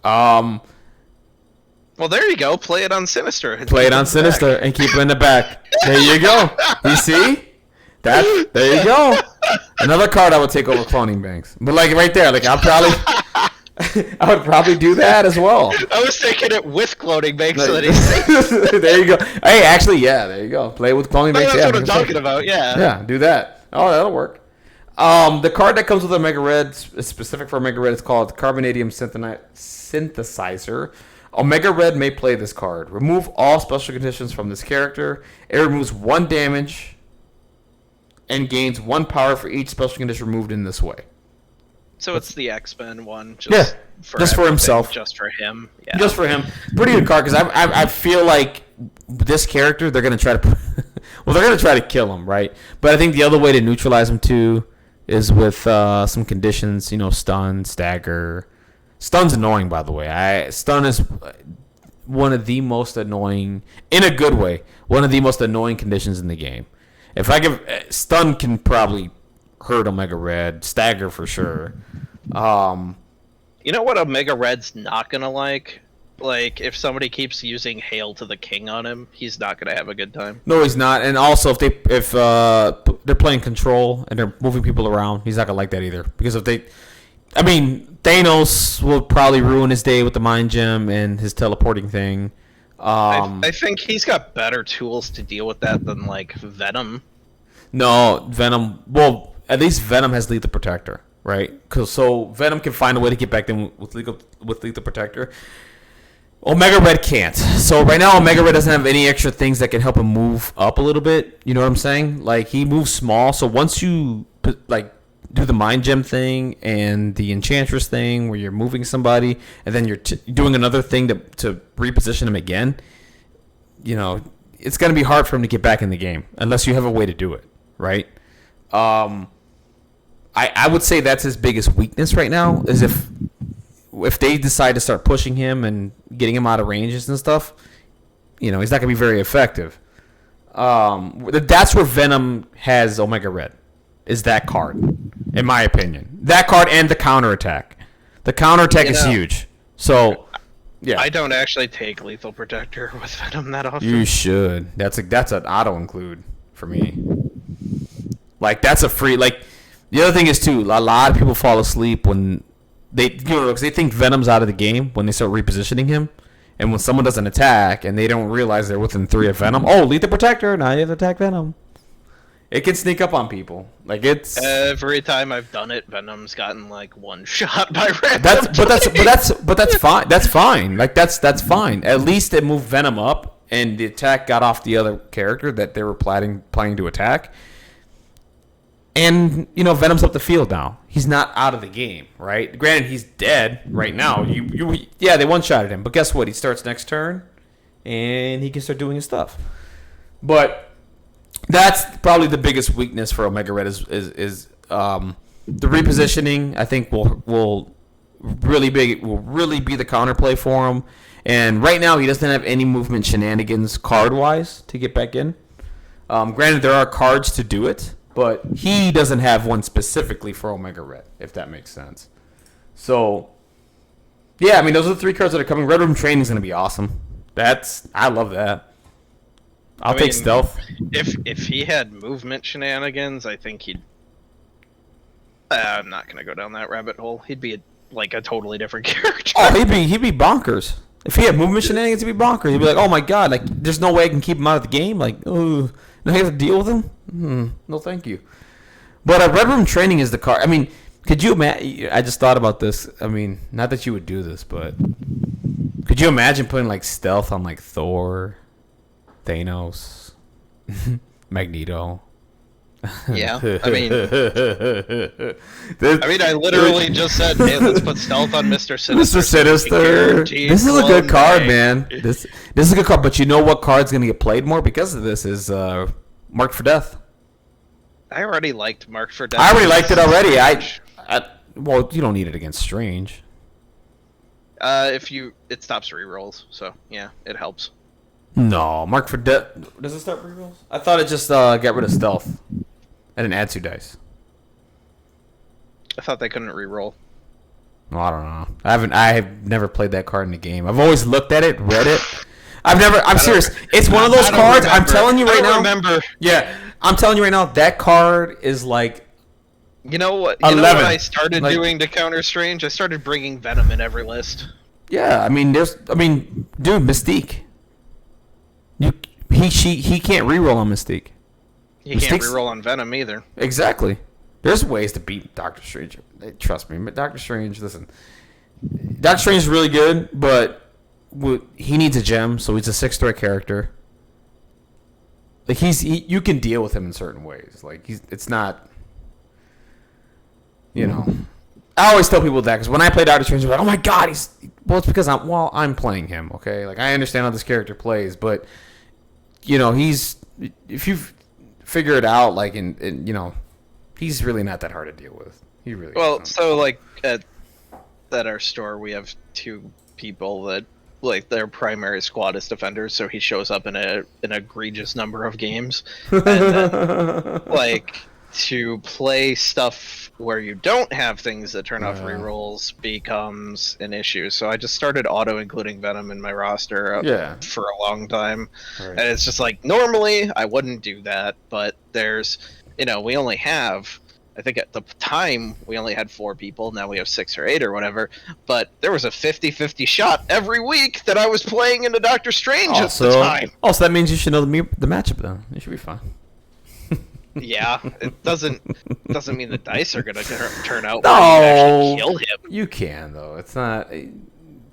Well, there you go. Play it on Sinister. Play it on Sinister and keep it in the back. There you go. You see? There you go. Another card I would take over Cloning Banks. But like right there, like I would probably do that as well. I was taking it with Cloning Banks. So that there you go. Hey, actually, yeah, there you go. Play with Cloning Banks. That's Yeah, what I'm talking about. Yeah. Yeah, do that. Oh, that'll work. The card that comes with Omega Red is specific for Omega Red. It's called Carbonadium Synthesizer. Omega Red may play this card. Remove all special conditions from this character. It removes 1 damage and gains 1 power for each special condition removed in this way. So it's the X-Men one. Just for himself. Just for him. Yeah. Just for him. Pretty good card because I feel like this character they're gonna try to they're gonna try to kill him, right? But I think the other way to neutralize him too is with some conditions. Stun, stagger. Stun's annoying, by the way. Stun is one of the most annoying, in a good way, one of the most annoying conditions in the game. If I give stun can probably hurt Omega Red, stagger for sure. You know what Omega Red's not gonna like? Like if somebody keeps using Hail to the King on him, he's not gonna have a good time. No, he's not. And also, if they're playing control and they're moving people around, he's not gonna like that either. Because Thanos will probably ruin his day with the Mind Gem and his teleporting thing. I think he's got better tools to deal with that than like Venom. No, Venom. Well, at least Venom has Lethal Protector, right? So Venom can find a way to get back in with Lethal Protector. Omega Red can't. So right now, Omega Red doesn't have any extra things that can help him move up a little bit. You know what I'm saying? Like he moves small. So once you do the Mind Gem thing and the Enchantress thing where you're moving somebody and then you're doing another thing to reposition him again, it's going to be hard for him to get back in the game unless you have a way to do it, right? I would say that's his biggest weakness right now is if they decide to start pushing him and getting him out of ranges and stuff, he's not going to be very effective. That's where Venom has Omega Red. Is that card, in my opinion. That card and the counterattack. The counterattack is huge. So, yeah. I don't actually take Lethal Protector with Venom that often. You should. That's an auto include for me. Like that's a free. Like the other thing is too. A lot of people fall asleep when because they think Venom's out of the game when they start repositioning him, and when someone does an attack and they don't realize they're within 3 of Venom. Oh, Lethal Protector. Now you have to attack Venom. It can sneak up on people. Like it's every time I've done it, Venom's gotten like 1 shot by random. That's fine. That's fine. Like that's fine. At least it moved Venom up, and the attack got off the other character that they were planning to attack. And Venom's up the field now. He's not out of the game, right? Granted, he's dead right now. They one-shotted him, but guess what? He starts next turn, and he can start doing his stuff. But that's probably the biggest weakness for Omega Red is the repositioning. I think will really be the counterplay for him. And right now he doesn't have any movement shenanigans card wise to get back in. Granted, there are cards to do it, but he doesn't have one specifically for Omega Red, if that makes sense. So yeah, those are the 3 cards that are coming. Red Room Training is going to be awesome. I love that. I'll take stealth. If he had movement shenanigans, I think he'd. I'm not gonna go down that rabbit hole. He'd be a totally different character. Oh, he'd be bonkers. If he had movement shenanigans, he'd be bonkers. He'd be like, oh my god, like there's no way I can keep him out of the game. Like, oh, now I have to deal with him. No, thank you. But Red Room Training is the card. Could you imagine? I just thought about this. Not that you would do this, but could you imagine putting like stealth on like Thor? Thanos, Magneto, Yeah, I mean, I literally just said, "Hey, let's put stealth on Mr. Sinister." Mr. Sinister. This is a good card, man. This is a good card, but you know what card's gonna get played more because of this is Marked for Death. I already liked Marked for Death. I already liked it already. Well, you don't need it against Strange. It stops rerolls, so yeah, it helps. No, Marked for Death. Does it stop rerolls? I thought it just got rid of stealth and then add 2 dice. I thought they couldn't reroll. Well, I don't know. I have never played that card in the game. I've always looked at it, read it. I'm serious. It's one of those cards. I'm telling you right now. Remember? Yeah, I'm telling you right now. That card is like. You know what? 11. What I started doing to counter Strange? I started bringing Venom in every list. Yeah, dude, Mystique. He can't reroll on Mystique. He can't reroll on Venom either. Exactly. There's ways to beat Doctor Strange. Trust me, but Doctor Strange. Listen, Doctor Strange is really good, but he needs a gem, so he's a 6-threat character. Like you can deal with him in certain ways. Like it's not. You know, I always tell people that because when I play Doctor Strange, they're like, "Oh my God, it's because I'm playing him." Okay, like I understand how this character plays, but you know, if you figure it out, like he's really not that hard to deal with. He really well, so like at our store, we have 2 people that like their primary squad is defenders, so he shows up in an egregious number of games, and then, like. To play stuff where you don't have things that turn off rerolls becomes an issue. So I just started auto-including Venom in my roster for a long time. Right. And it's just like, normally I wouldn't do that, but there's, we only have, I think at the time, we only had 4 people. Now we have 6 or 8 or whatever. But there was a 50-50 shot every week that I was playing into Doctor Strange at the time. Oh, so that means you should know the matchup then. You should be fine. Yeah, it doesn't mean the dice are gonna turn out. No, where you actually kill him. You can though. It's not. You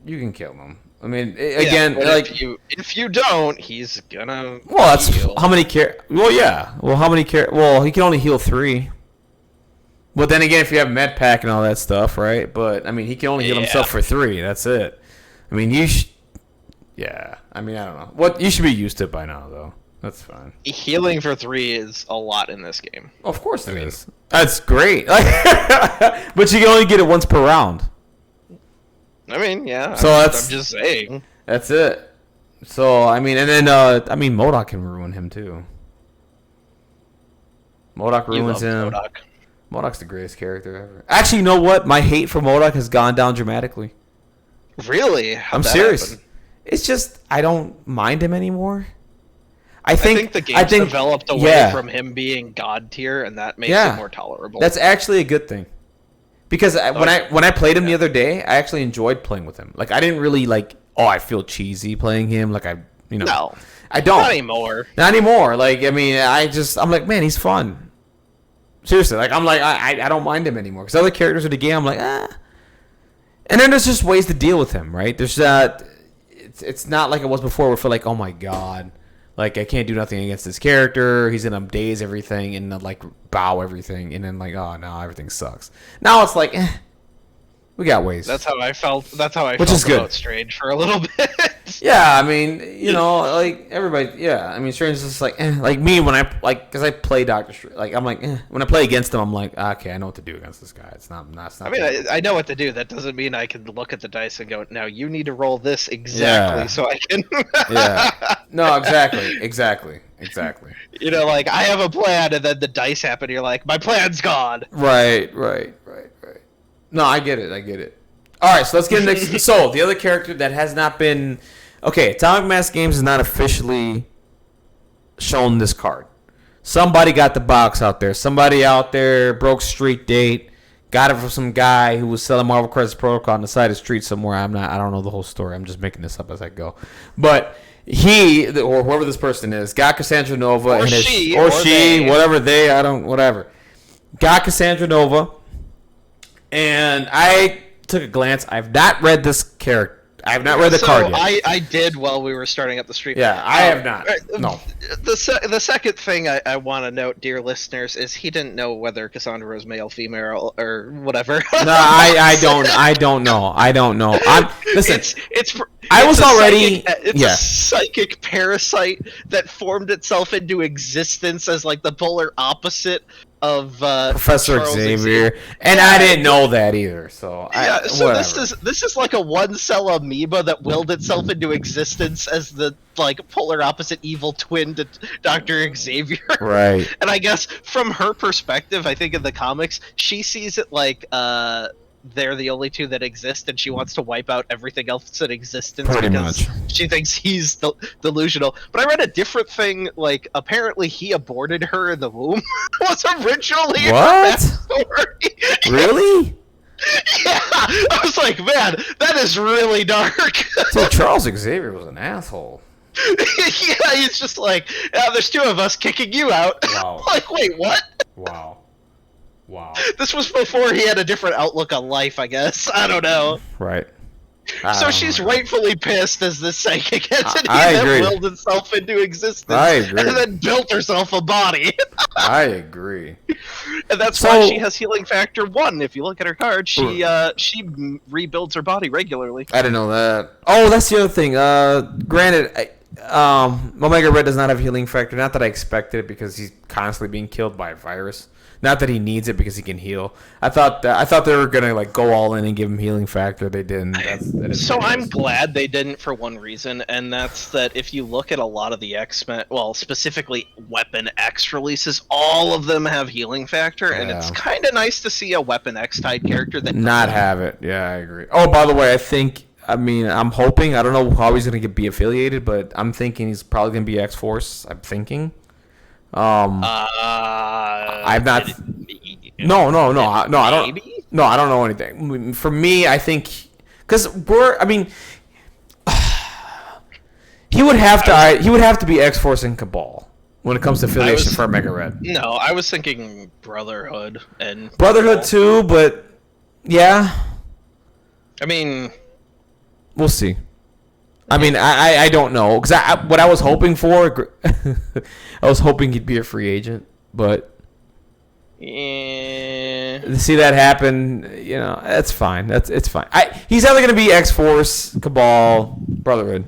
can kill him. I mean, again, like if you don't, he's gonna. Well, that's heal. How many care? Well, yeah. Well, how many care? Well, he can only heal 3. But then again, if you have med pack and all that stuff, right? But I mean, he can only heal himself for 3. That's it. I mean, yeah. I mean, I don't know. What you should be used to it by now, though. That's fine. Healing for 3 is a lot in this game. Of course it is. That's great. But you can only get it once per round. I mean, yeah. So I'm just saying. That's it. So, I mean, and then, MODOK can ruin him, too. MODOK ruins him. MODOK's the greatest character ever. Actually, you know what? My hate for MODOK has gone down dramatically. Really? I'm serious. Happen? It's just, I don't mind him anymore. I think the game's developed away from him being god tier, and that makes it more tolerable. That's actually a good thing, because when I played him the other day, I actually enjoyed playing with him. Like I didn't really I feel cheesy playing him. Like no, I don't not anymore. Like I mean, I'm like, man, he's fun. Seriously, like I'm like I don't mind him anymore because other characters in the game, I'm like And then there's just ways to deal with him, right? There's it's not like it was before. Where I feel like, oh my god. Like, I can't do nothing against this character. He's going to daze everything and, bow everything. And then, oh, no, everything sucks. Now it's like, we got ways. That's how I felt. That's how I felt about Strange for a little bit. Yeah, I mean, everybody, yeah. I mean, Strange is just like me when because I play Doctor Strange. I'm like, when I play against him, I'm like, okay, I know what to do against this guy. It's not. I mean, I know what to do. That doesn't mean I can look at the dice and go, now you need to roll this exactly so I can. Yeah. No, exactly. I have a plan, and then the dice happen, and you're like, my plan's gone. Right. No, I get it. All right, so let's get into so the other character that has not been Atomic Mass Games has not officially shown this card. Somebody got the box out there. Somebody out there broke street date, got it from some guy who was selling Marvel Crisis Protocol on the side of the street somewhere. I don't know the whole story. I'm just making this up as I go. But he or whoever this person is got Cassandra Nova or she, whatever whatever. Got Cassandra Nova. And I took a glance. I've not read this character. I have not read the card yet. I did while we were starting up the stream. Yeah, I have not. No. The second thing I want to note, dear listeners, is he didn't know whether Cassandra was male, female, or whatever. No, I don't know. Listen. It's a psychic parasite that formed itself into existence as like the polar opposite of Professor Charles Xavier, and I didn't know that either. So this is like a one-cell amoeba that willed itself into existence as the like polar opposite evil twin to Dr. Xavier. Right. And I guess from her perspective, I think in the comics, she sees it like they're the only two that exist, and she wants to wipe out everything else in existence because she thinks he's delusional. But I read a different thing. Like, apparently, he aborted her in the womb. Was originally what? Her backstory. Really? Yeah, I was like, man, that is really dark. So Charles Xavier was an asshole. Yeah, he's just like, yeah, there's two of us kicking you out. Wow. Like, wait, what? Wow. This was before he had a different outlook on life, I guess. I don't know. Right. So she's rightfully pissed as this psychic entity I agree. that willed itself into existence. I agree. And then built herself a body. I agree. And that's why she has healing factor 1. If you look at her card, she rebuilds her body regularly. I didn't know that. Oh, that's the other thing. Granted, Omega Red does not have healing factor. Not that I expected it because he's constantly being killed by a virus. Not that he needs it because he can heal. I thought they were gonna like go all in and give him healing factor. They didn't. So I'm glad they didn't for one reason, and that's that if you look at a lot of the X-Men, well, specifically Weapon X releases, all of them have healing factor, and it's kind of nice to see a Weapon X type character that not have it. Yeah, I agree. Oh, by the way, I'm hoping. I don't know how he's gonna be affiliated, but I'm thinking he's probably gonna be X-Force. I'm thinking. I've not. No. I don't. No, I don't know anything. For me, I think because he would have to. He would have to be X-Force and Cabal when it comes to affiliation for Omega Red. No, I was thinking Brotherhood and Brotherhood too, but yeah. I mean, we'll see. I mean, I don't know because what I was hoping for, I was hoping he'd be a free agent, but to see that happen, that's fine. It's fine. He's either gonna be X-Force, Cabal, Brotherhood.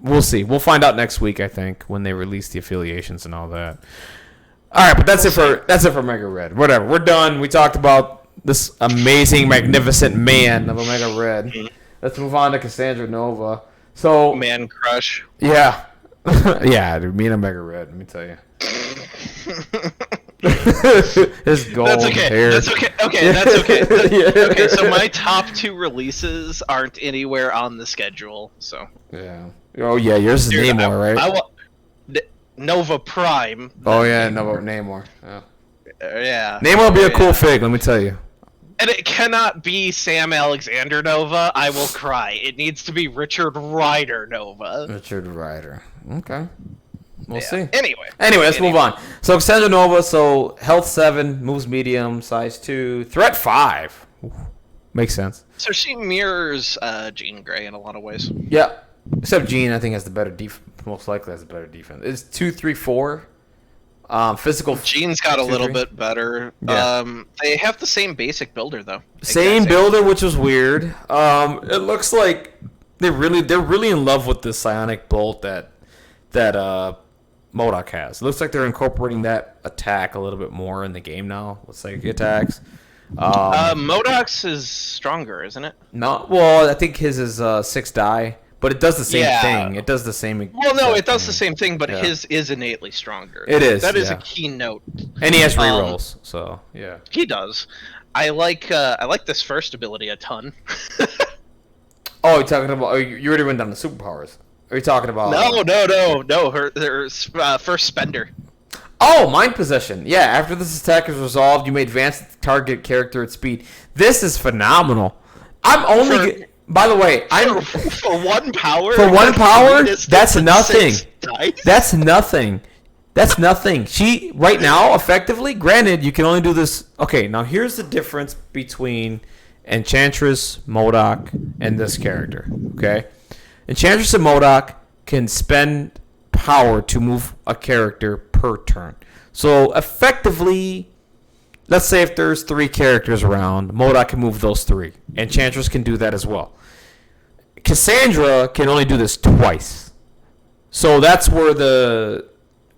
We'll see. We'll find out next week, I think, when they release the affiliations and all that. All right, but that's it for Omega Red. Whatever. We're done. We talked about this amazing, magnificent man of Omega Red. Let's move on to Cassandra Nova. So man crush. Yeah. Yeah, dude, me and Omega Red, let me tell you. His gold hair. That's okay. Okay, so my top 2 releases aren't anywhere on the schedule, so. Yeah. Oh yeah, yours is Namor, right? Nova Prime. Oh yeah, Namor. Yeah. Namor would be a cool fig, let me tell you. And it cannot be Sam Alexander Nova. I will cry. It needs to be Richard Rider Nova. Richard Rider. Okay. We'll see. Anyway, let's move on. So Cassandra Nova, health 7, moves medium, size 2, threat 5. Ooh, makes sense. So she mirrors Jean Grey in a lot of ways. Yeah. Except Jean, I think, has the better most likely has the better defense. It's 2, 3, 4. Physical. Jean's got a little bit better. Yeah. They have the same basic builder though. Same builder, which was weird. It looks like they're really in love with this psionic bolt that MODOK has. It looks like they're incorporating that attack a little bit more in the game now. Looks like attacks. MODOK's is stronger, isn't it? No, well, I think his is 6 die. But it does the same thing. It does the same. Well, no, it does the same thing, but his is innately stronger. It is. That is a key note. And he has rerolls, so yeah. He does. I like this first ability a ton. Oh, you're talking about? Oh, you already went down the superpowers. Are you talking about? No. Her first spender. Oh, mind possession. Yeah, after this attack is resolved, you may advance the target character at speed. This is phenomenal. I'm only. By the way, for 1 power. For 1 power, that's nothing. That's nothing. That's nothing. She right now, effectively. Granted, you can only do this. Okay, now here's the difference between Enchantress, MODOK, and this character. Okay? Enchantress and MODOK can spend power to move a character per turn. So effectively, let's say if there's 3 characters around, MODOK can move those 3. Enchantress can do that as well. Cassandra can only do this twice. So that's where the...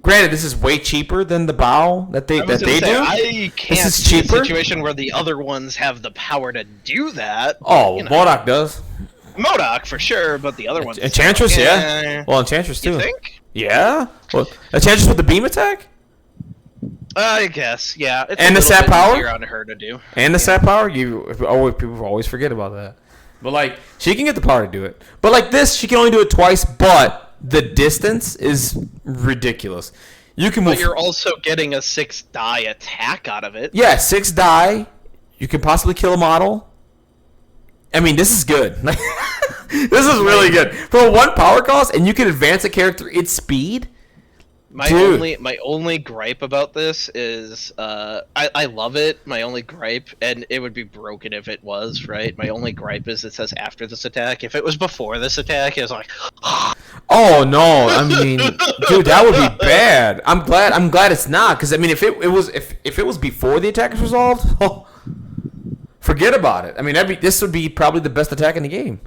Granted, this is way cheaper than the bow that they do. I can't see a situation where the other ones have the power to do that. Oh, MODOK does. MODOK for sure, but the other ones. Enchantress, yeah. Well, Enchantress too. You think? Yeah. Well, Enchantress with the beam attack. I guess, yeah. It's and the sap power. Easier on her to do. And the sap power. People always forget about that. But like, she can get the power to do it. But like this, she can only do it twice. But the distance is ridiculous. You can move. But you're also getting a 6-die attack out of it. Yeah, 6 die. You can possibly kill a model. I mean, this is good. This is really good for 1 power cost, and you can advance a character its speed. My only gripe about this is I love it. My only gripe, and it would be broken if it was, right? My only gripe is it says after this attack. If it was before this attack, it was like oh no, I mean, dude, that would be bad. I'm glad it's not, because I mean if it was before the attack is resolved, oh, forget about it. I mean, this would be probably the best attack in the game.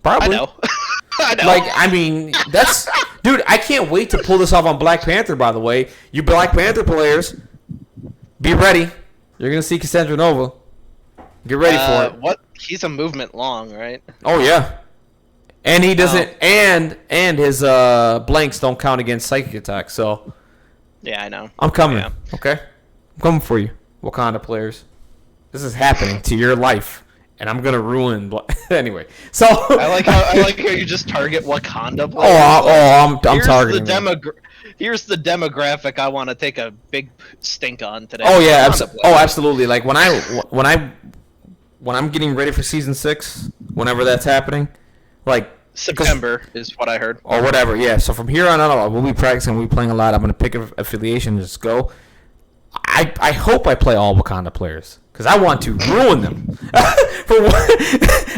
Probably. I know. I know. Like, I mean, that's... Dude, I can't wait to pull this off on Black Panther, by the way. You Black Panther players, be ready. You're going to see Cassandra Nova. Get ready for it. What? He's a movement long, right? Oh, yeah. And he doesn't... And his blanks don't count against psychic attacks, so... Yeah, I know. I'm coming, yeah. Okay? I'm coming for you, Wakanda players. This is happening to your life. And I'm gonna ruin. Anyway, so I like how you just target Wakanda players. I'm targeting. Here's the demographic I want to take a big stink on today. Oh yeah, absolutely. Like when I'm getting ready for season 6, whenever that's happening, like September is what I heard. Or whatever. Yeah. So from here on out, we'll be practicing. We'll be playing a lot. I'm gonna pick an affiliation and just go. I hope I play all Wakanda players. Because I want to ruin them.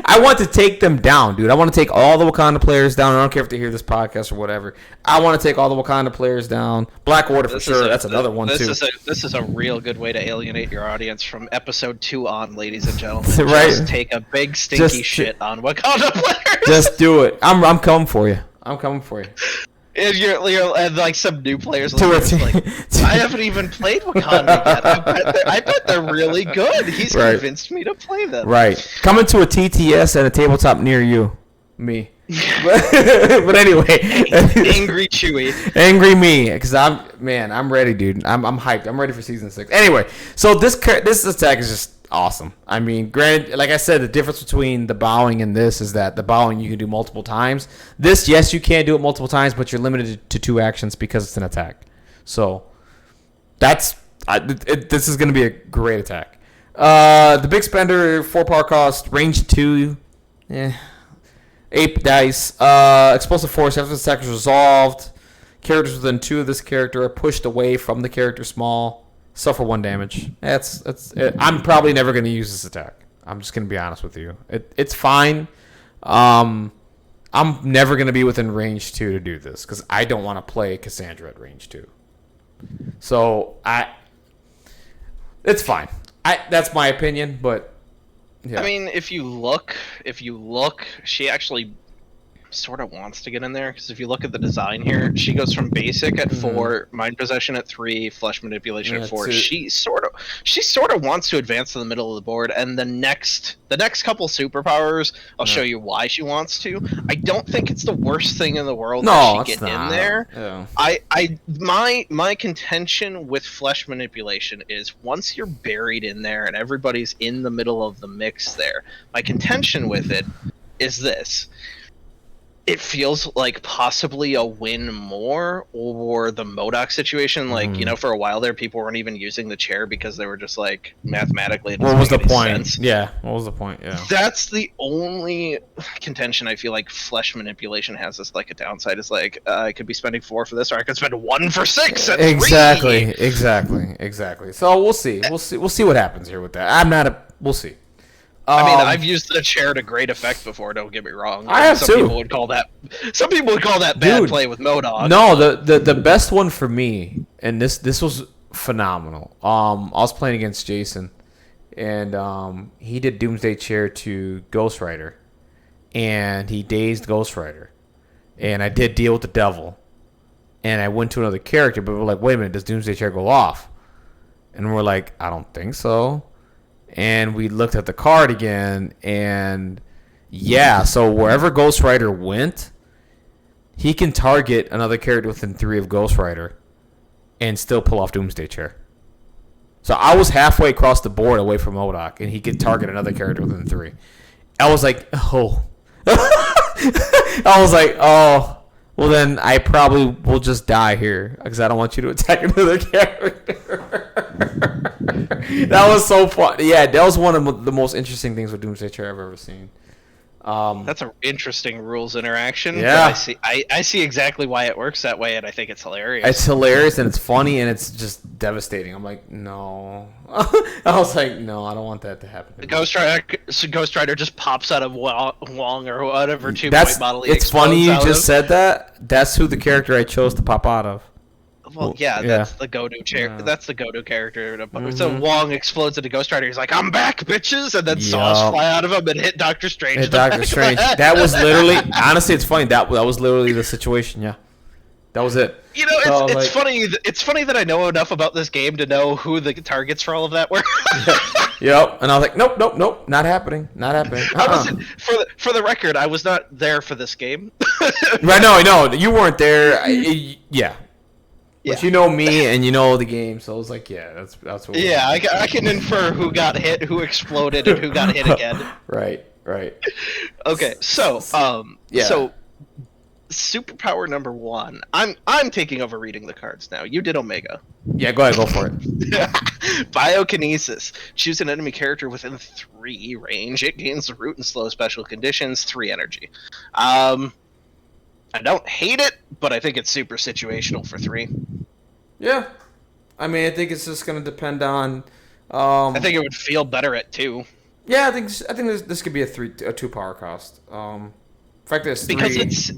I want to take them down, dude. I want to take all the Wakanda players down. I don't care if they hear this podcast or whatever. I want to take all the Wakanda players down. Black Order for sure. That's another one, too. This is a real good way to alienate your audience from episode 2 on, ladies and gentlemen. Right. Just take a big stinky shit on Wakanda players. Just do it. I'm coming for you. I'm coming for you. And you're and like some new players like, I haven't even played Wakanda yet. I bet they're really good. He's convinced me to play them. Right. Coming to a TTS and a tabletop near you. Me. But anyway. Angry Chewy. Angry me. Because I'm ready, dude. I'm hyped. I'm ready for season 6. Anyway, so this attack is just awesome. I mean, granted, like I said, the difference between the bowing and this is that the bowing you can do multiple times. This, yes, you can do it multiple times, but you're limited to 2 actions because it's an attack. So this is going to be a great attack. The big spender, 4 power cost, range 2, 8 dice, explosive force after the attack is resolved. Characters within 2 of this character are pushed away from the character small. Suffer 1 damage. That's it. I'm probably never going to use this attack. I'm just going to be honest with you. It's fine. I'm never going to be within range 2 to do this because I don't want to play Cassandra at range 2. So it's fine. That's my opinion, but yeah. I mean, if you look, she actually sort of wants to get in there because if you look at the design here, she goes from basic at 4, mind possession at 3, flesh manipulation at 4. She sort of wants to advance to the middle of the board, and the next couple superpowers, I'll show you why she wants to. I don't think it's the worst thing in the world that she get in there. Yeah. My contention with flesh manipulation is once you're buried in there and everybody's in the middle of the mix there, my contention with it is this. It feels like possibly a win more, or the MODOK situation. Like, for a while there, people weren't even using the chair because they were just like, mathematically, what was the point? Sense. Yeah, what was the point? Yeah. That's the only contention I feel like flesh manipulation has as like a downside. Is like, I could be spending 4 for this, or I could spend 1 for 6 at 3. Exactly. So we'll see what happens here with that. We'll see. I mean, I've used the chair to great effect before. Don't get me wrong. I have some too. People would call that. Some people would call that bad play with MODOK. No, the best one for me, and this was phenomenal. I was playing against Jason, and he did Doomsday Chair to Ghost Rider, and he dazed Ghost Rider, and I did deal with the devil, and I went to another character, but we're like, wait a minute, does Doomsday Chair go off? And we're like, I don't think so. And we looked at the card again, and yeah, so wherever Ghost Rider went, he can target another character within 3 of Ghost Rider and still pull off Doomsday Chair. So I was halfway across the board away from MODOK, and he could target another character within 3. I was like, oh. I was like, oh. Well, then I probably will just die here because I don't want you to attack another character. That was so fun. Yeah, that was one of the most interesting things with Doomsday Chair I've ever seen. That's an interesting rules interaction. Yeah, I see exactly why it works that way, and I think it's hilarious. It's hilarious and it's funny and it's just devastating. I'm like, no. I was like, no, I don't want that to happen. The Ghost Rider just pops out of Wong or whatever 2-point model. It's funny you just said that. That's who the character I chose to pop out of. Well, yeah, that's the go-to chair. Yeah. That's the go-to character. Mm-hmm. So Wong explodes into Ghost Rider. He's like, "I'm back, bitches!" And then saws fly out of him and hit Doctor Strange. That was literally, honestly, it's funny. That was literally the situation. Yeah, that was it. You know, it's funny. It's funny that I know enough about this game to know who the targets for all of that were. Yep. And I was like, nope, not happening. For the record, I was not there for this game. Right? No, you weren't there. Yeah. But you know me and you know the game, so I was like, yeah, that's what. Yeah, I can infer who got hit, who exploded, and who got hit again. Right. Okay, so so superpower number 1. I'm taking over reading the cards now. You did Omega. Yeah, go ahead, go for it. Biokinesis. Choose an enemy character within 3 range. It gains the root and slow special conditions, 3 energy. I don't hate it, but I think it's super situational for 3. Yeah. I mean, I think it's just going to depend on... I think it would feel better at 2. Yeah, I think this could be a 2 power cost. In fact, it's 3. Because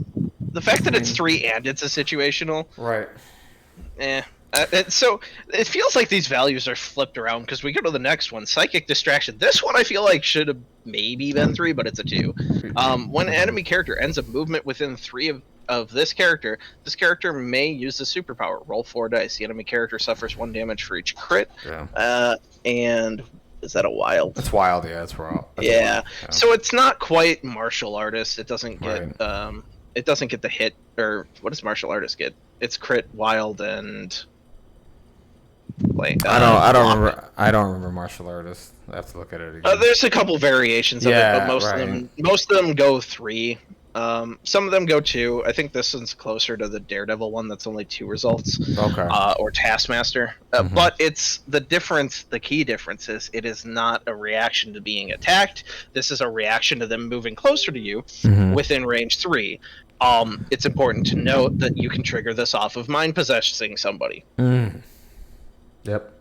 the fact that it's 3 and it's a situational... Right. So it feels like these values are flipped around because we go to the next one, Psychic Distraction. This one I feel like should have maybe been 3, but it's a 2. When an enemy character ends up movement within 3 of this character may use the superpower. Roll 4 dice. The enemy character suffers 1 damage for each crit. Yeah. And is that a wild? That's wild. Yeah, that's wild. Yeah. So it's not quite martial artist. It doesn't get it doesn't get the hit, or what does martial artist get? It's crit, wild, and I don't remember martial artist. I have to look at it again. There's a couple variations of it, but most of them go 3. Some of them go 2. I think this one's closer to the Daredevil one. That's only 2 results. Okay. Or Taskmaster. But it's the difference. The key difference is it is not a reaction to being attacked. This is a reaction to them moving closer to you within range 3. It's important to note that you can trigger this off of mind possessing somebody. Yep.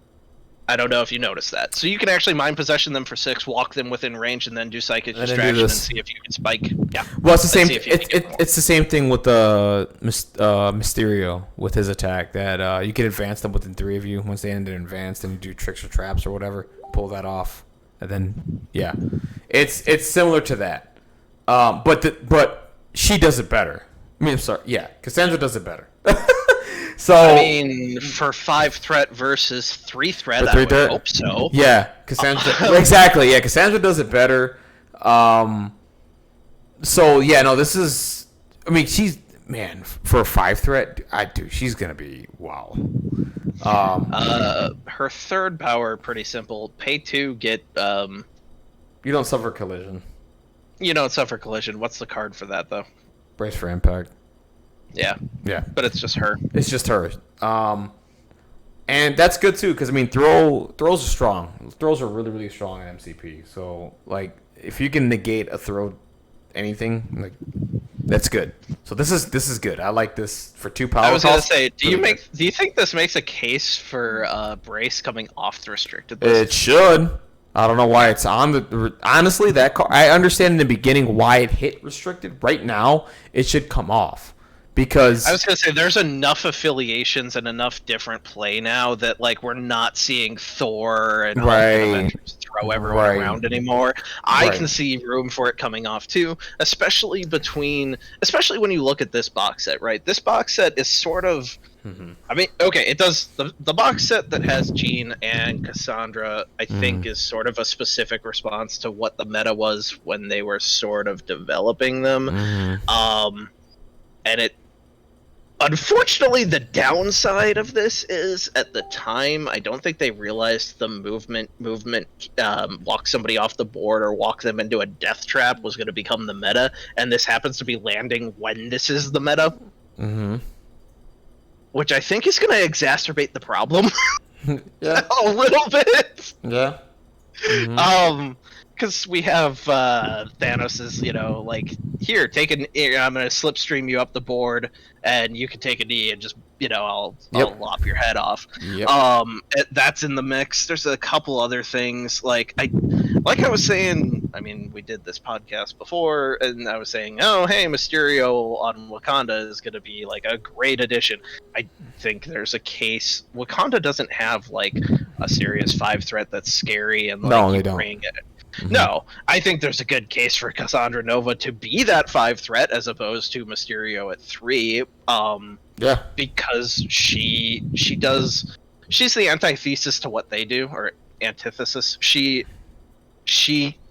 I don't know if you noticed that. So you can actually mind possession them for 6, walk them within range, and then do Psychic Distraction and see if you can spike. Yeah. Well, it's the same. It's the same thing with the Mysterio with his attack. That you can advance them within 3 of you. Once they end in advanced, and you do tricks or traps or whatever, pull that off, and then it's similar to that. But she does it better. I mean, I'm sorry. Yeah, Cassandra does it better. So I mean, for 5 threat versus 3 threat, I would hope so. Yeah, Cassandra. Exactly. Yeah, Cassandra does it better. So yeah, no, this is. I mean, she's for a 5 threat. She's gonna be wow. Her 3rd power pretty simple. Pay 2, get. You don't suffer collision. You don't suffer collision. What's the card for that though? Brace for impact. Yeah. But it's just her. It's just her. And that's good too, because I mean, throws are strong. Throws are really, really strong in MCP. So like, if you can negate a throw, anything like, that's good. So this is good. I like this for 2 power. I was gonna say, do you think this makes a case for Brace coming off the restricted list? It should. I don't know why it's on the. Honestly, that card. I understand in the beginning why it hit restricted. Right now, it should come off because I was gonna say there's enough affiliations and enough different play now that like we're not seeing Thor and Hulk and Avengers throw everyone around anymore. I can see room for it coming off too, especially when you look at this box set. Right, this box set is sort of. I mean, okay, it does the box set that has Jean and Cassandra. I think is sort of a specific response to what the meta was when they were sort of developing them, and it. Unfortunately, the downside of this is at the time I don't think they realized the movement walk somebody off the board or walk them into a death trap was going to become the meta, and this happens to be landing when this is the meta. Which I think is going to exacerbate the problem a little bit. Yeah. Because we have Thanos's, like, here, I'm going to slipstream you up the board, and you can take a knee and just, I'll lop your head off. That's in the mix. There's a couple other things. Like I was saying, I mean, we did this podcast before, and I was saying, oh, hey, Mysterio on Wakanda is going to be, like, a great addition. I think there's a case. Wakanda doesn't have, like, a serious 5 threat that's scary and, like, no, they don't. No, I think there's a good case for Cassandra Nova to be that 5 threat as opposed to Mysterio at 3. Because she's the antithesis to what they do, or antithesis. She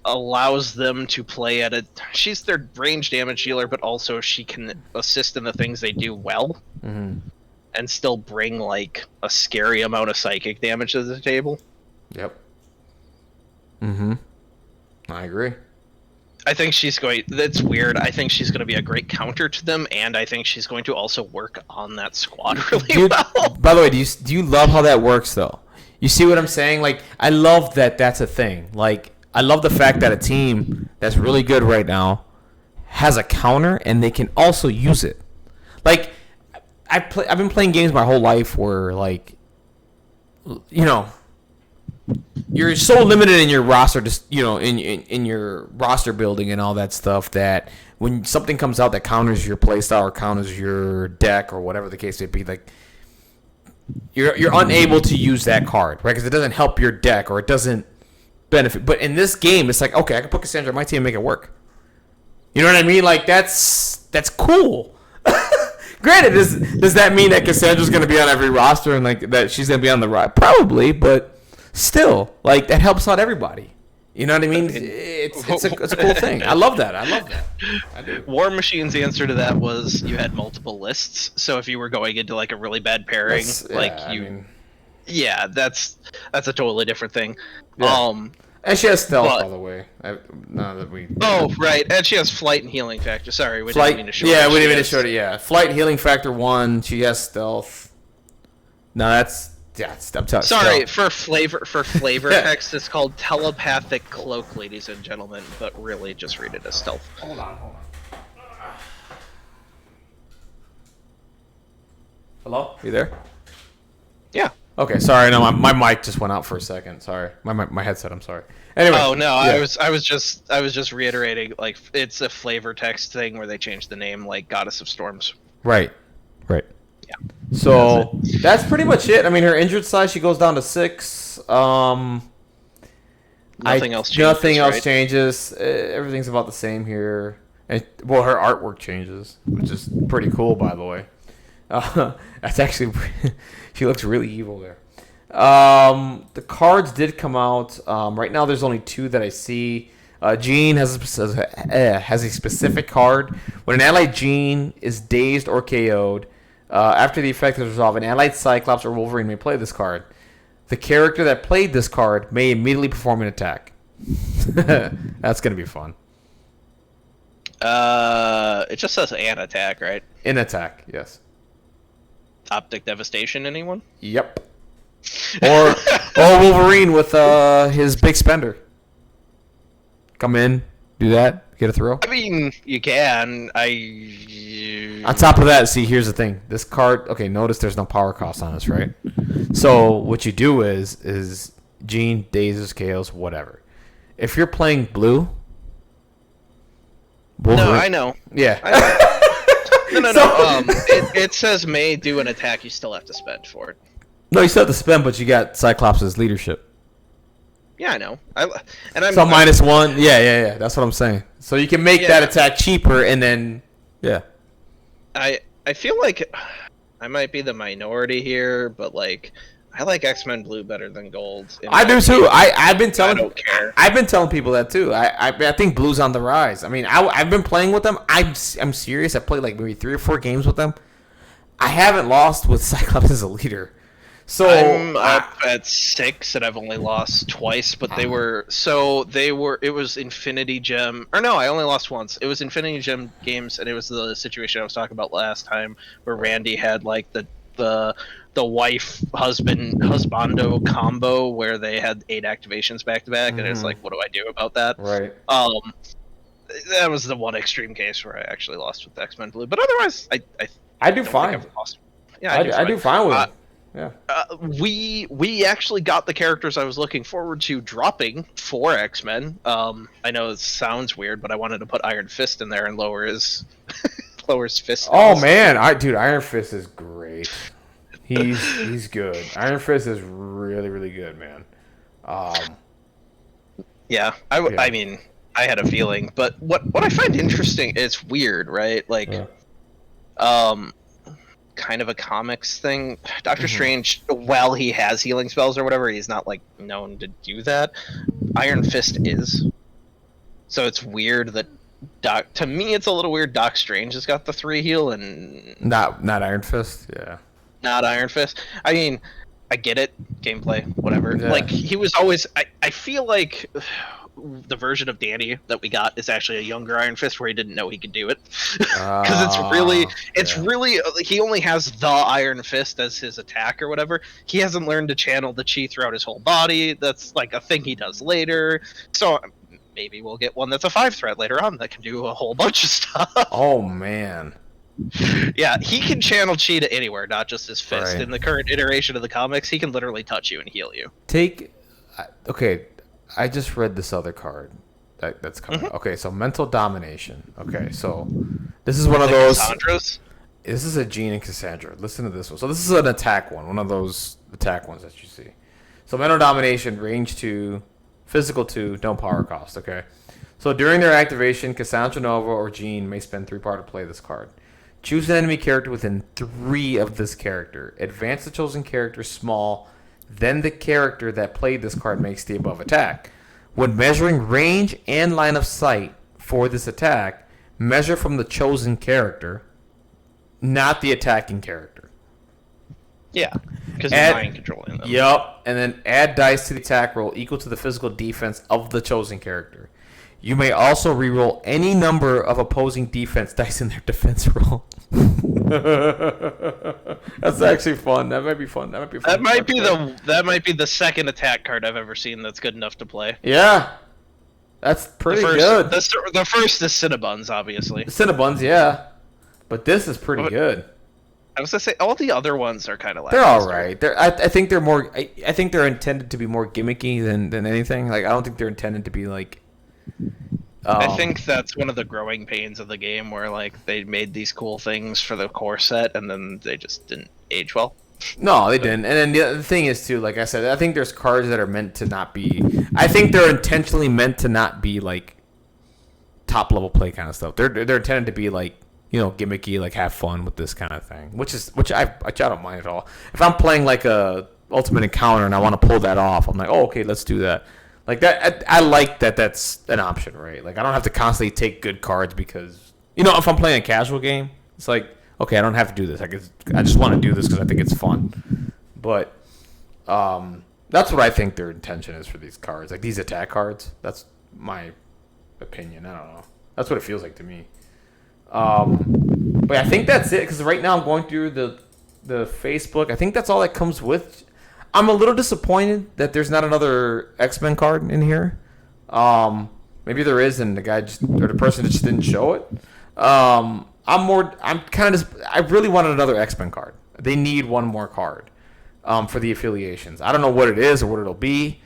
allows them to play at she's their range damage dealer, but also she can assist in the things they do well, and still bring like a scary amount of psychic damage to the table. I agree. I think that's weird. I think she's going to be a great counter to them, and I think she's going to also work on that squad really well. By the way, do you love how that works, though? You see what I'm saying? Like, I love that that's a thing. Like, I love the fact that a team that's really good right now has a counter, and they can also use it. Like, I've been playing games my whole life where, like, you're so limited in your roster, just in your roster building and all that stuff, that when something comes out that counters your playstyle or counters your deck or whatever the case may be, like you're unable to use that card, right? Because it doesn't help your deck or it doesn't benefit. But in this game, it's like, okay, I can put Cassandra on my team and make it work. You know what I mean? Like that's cool. Granted, does that mean that Cassandra's going to be on every roster and like that she's going to be on the right? Probably, but. Still, like, that helps out everybody. You know what I mean? It's a cool thing. I love that. I do. War Machine's answer to that was you had multiple lists. So if you were going into, like, a really bad pairing, that's a totally different thing. Yeah. And she has stealth, by the way. Oh, right. And she has flight and healing factor. Sorry, we didn't mean to show it. Yeah, we didn't mean to show it, yeah. Flight and healing factor 1. She has stealth. No, that's... Yeah, sorry, for flavor text, it's called telepathic cloak, ladies and gentlemen, but really just read it as stealth. Hold on. Hello? You there? Yeah. Okay, sorry, no, my mic just went out for a second. Sorry. My headset, I'm sorry. Anyway. Oh no, yeah. I was just reiterating, like, it's a flavor text thing where they changed the name, like Goddess of Storms. Right. Yeah. So that's pretty much it. I mean, her injured size, she goes down to 6. Nothing else changes. Everything's about the same here. And, well, her artwork changes, which is pretty cool, by the way. That's actually she looks really evil there. The cards did come out. Right now, there's only 2 that I see. Jean has a specific card. When an allied Jean is dazed or KO'd, after the effect is resolved, an allied Cyclops or Wolverine may play this card. The character that played this card may immediately perform an attack. That's going to be fun. It just says an attack, right? An attack, yes. Optic Devastation, anyone? Yep. Or Wolverine with his big spender. Come in, do that, get a throw. I mean, you can. On top of that, see, here's the thing. This card, okay, notice there's no power cost on this, right? So what you do is Gene, Daisies, Chaos, whatever. If you're playing blue, Wolverine, No, I know. Yeah. No. It says may do an attack. You still have to spend for it. No, you still have to spend, but you got Cyclops' leadership. Yeah, I know. So -1. Yeah. That's what I'm saying. So you can make that attack cheaper, and then I feel like I might be the minority here, but like I like X-Men Blue better than Gold. I do too. I've been telling. I don't care. I've been telling people that too. I think Blue's on the rise. I mean, I've been playing with them. I'm serious. I played like maybe 3 or 4 games with them. I haven't lost with Cyclops as a leader. So I'm up at 6, and I've only lost twice. But they were. It was Infinity Gem, or no, I only lost once. It was Infinity Gem games, and it was the situation I was talking about last time, where Randy had like the wife husbando combo where they had 8 activations back to back, and it's like, what do I do about that? Right. That was the one extreme case where I actually lost with X-Men Blue, but otherwise, I do fine. Yeah, I do fine with it. Yeah. We actually got the characters I was looking forward to dropping for X-Men. I know it sounds weird, but I wanted to put Iron Fist in there and lower his fist. Oh man, Iron Fist is great. He's good. Iron Fist is really, really good, man. Yeah, I mean, I had a feeling, but what I find interesting, it's weird, right? Like, kind of a comics thing. Doctor Strange, while he has healing spells or whatever, he's not like known to do that. Iron Fist is. So it's weird that to me it's a little weird Doc Strange has got the 3 heal and not Iron Fist, yeah. Not Iron Fist. I mean, I get it, gameplay, whatever. Yeah. Like he was always I feel like the version of Danny that we got is actually a younger Iron Fist where he didn't know he could do it. Because it's really he only has the Iron Fist as his attack or whatever. He hasn't learned to channel the chi throughout his whole body. That's like a thing he does later. So maybe we'll get one that's a 5-threat later on that can do a whole bunch of stuff. Oh man. Yeah, he can channel chi to anywhere, not just his fist. Right. In the current iteration of the comics, he can literally touch you and heal you. Okay, I just read this other card that's coming. Okay, so Mental Domination. Okay, so this is one of those. Cassandra's? This is a Gene and Cassandra. Listen to this one. So this is an attack one of those attack ones that you see. So Mental Domination, range 2, physical 2, no power cost. Okay, so during their activation, Cassandra Nova or Gene may spend 3 power to play this card. Choose an enemy character within 3 of this character. Advance the chosen character small, then the character that played this card makes the above attack. When measuring range and line of sight for this attack, measure from the chosen character, not the attacking character. Yeah, because you're mind controlling them. Yup, and then add dice to the attack roll equal to the physical defense of the chosen character. You may also reroll any number of opposing defense dice in their defense roll. That's actually fun. That might be fun. That might be the second attack card I've ever seen that's good enough to play. Yeah, that's pretty good. The first is Cinnabons, obviously. Cinnabons, yeah, but this is pretty good. I was gonna say all the other ones are kind of like they're all right. I think they're more. I think they're intended to be more gimmicky than anything. Like I don't think they're intended to be like. I think that's one of the growing pains of the game, where like they made these cool things for the core set, and then they just didn't age well. No, they didn't. And then the other thing is too, like I said, I think there's cards that are meant to not be. I think they're intentionally meant to not be like top level play kind of stuff. They're intended to be like, you know, gimmicky, like have fun with this kind of thing, which I don't mind at all. If I'm playing like a Ultimate Encounter and I want to pull that off, I'm like, oh, okay, let's do that. Like that, I like that. That's an option, right? Like I don't have to constantly take good cards because, you know, if I'm playing a casual game, it's like, okay, I don't have to do this. I just want to do this because I think it's fun. But that's what I think their intention is for these cards, like these attack cards. That's my opinion. I don't know. That's what it feels like to me. But I think that's it because right now I'm going through the Facebook. I think that's all that comes with. I'm a little disappointed that there's not another X-Men card in here. Maybe there is, and the person just didn't show it. I really wanted another X-Men card. They need one more card for the affiliations. I don't know what it is or what it'll be.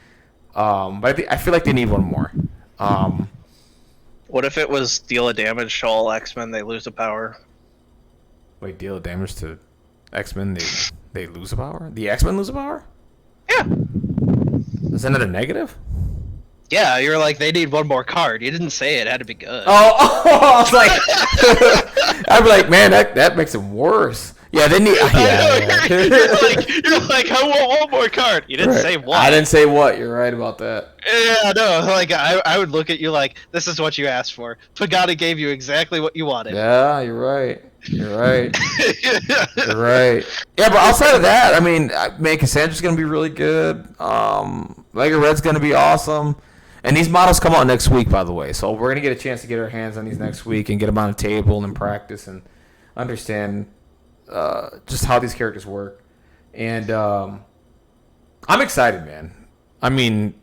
But I feel like they need one more. What if it was deal a damage to all X-Men, they lose a power? Wait, deal damage to X-Men, they lose a power? The X-Men lose a power? Yeah. Isn't that a negative? Yeah, you're like, they need one more card. You didn't say it had to be good. I was like, I'd be like, man, that makes it worse. Yeah, they need. Yeah. You're like, I want one more card. You didn't say what. I didn't say what. You're right about that. Yeah, no, like I would look at you like, this is what you asked for. Pagani gave you exactly what you wanted. Yeah, you're right. You're right. You're right. Yeah, but outside of that, I mean, Cassandra's gonna be really good. Omega Red's gonna be awesome. And these models come out next week, by the way. So we're gonna get a chance to get our hands on these next week and get them on the table and practice and understand just how these characters work. And I'm excited, man. I mean,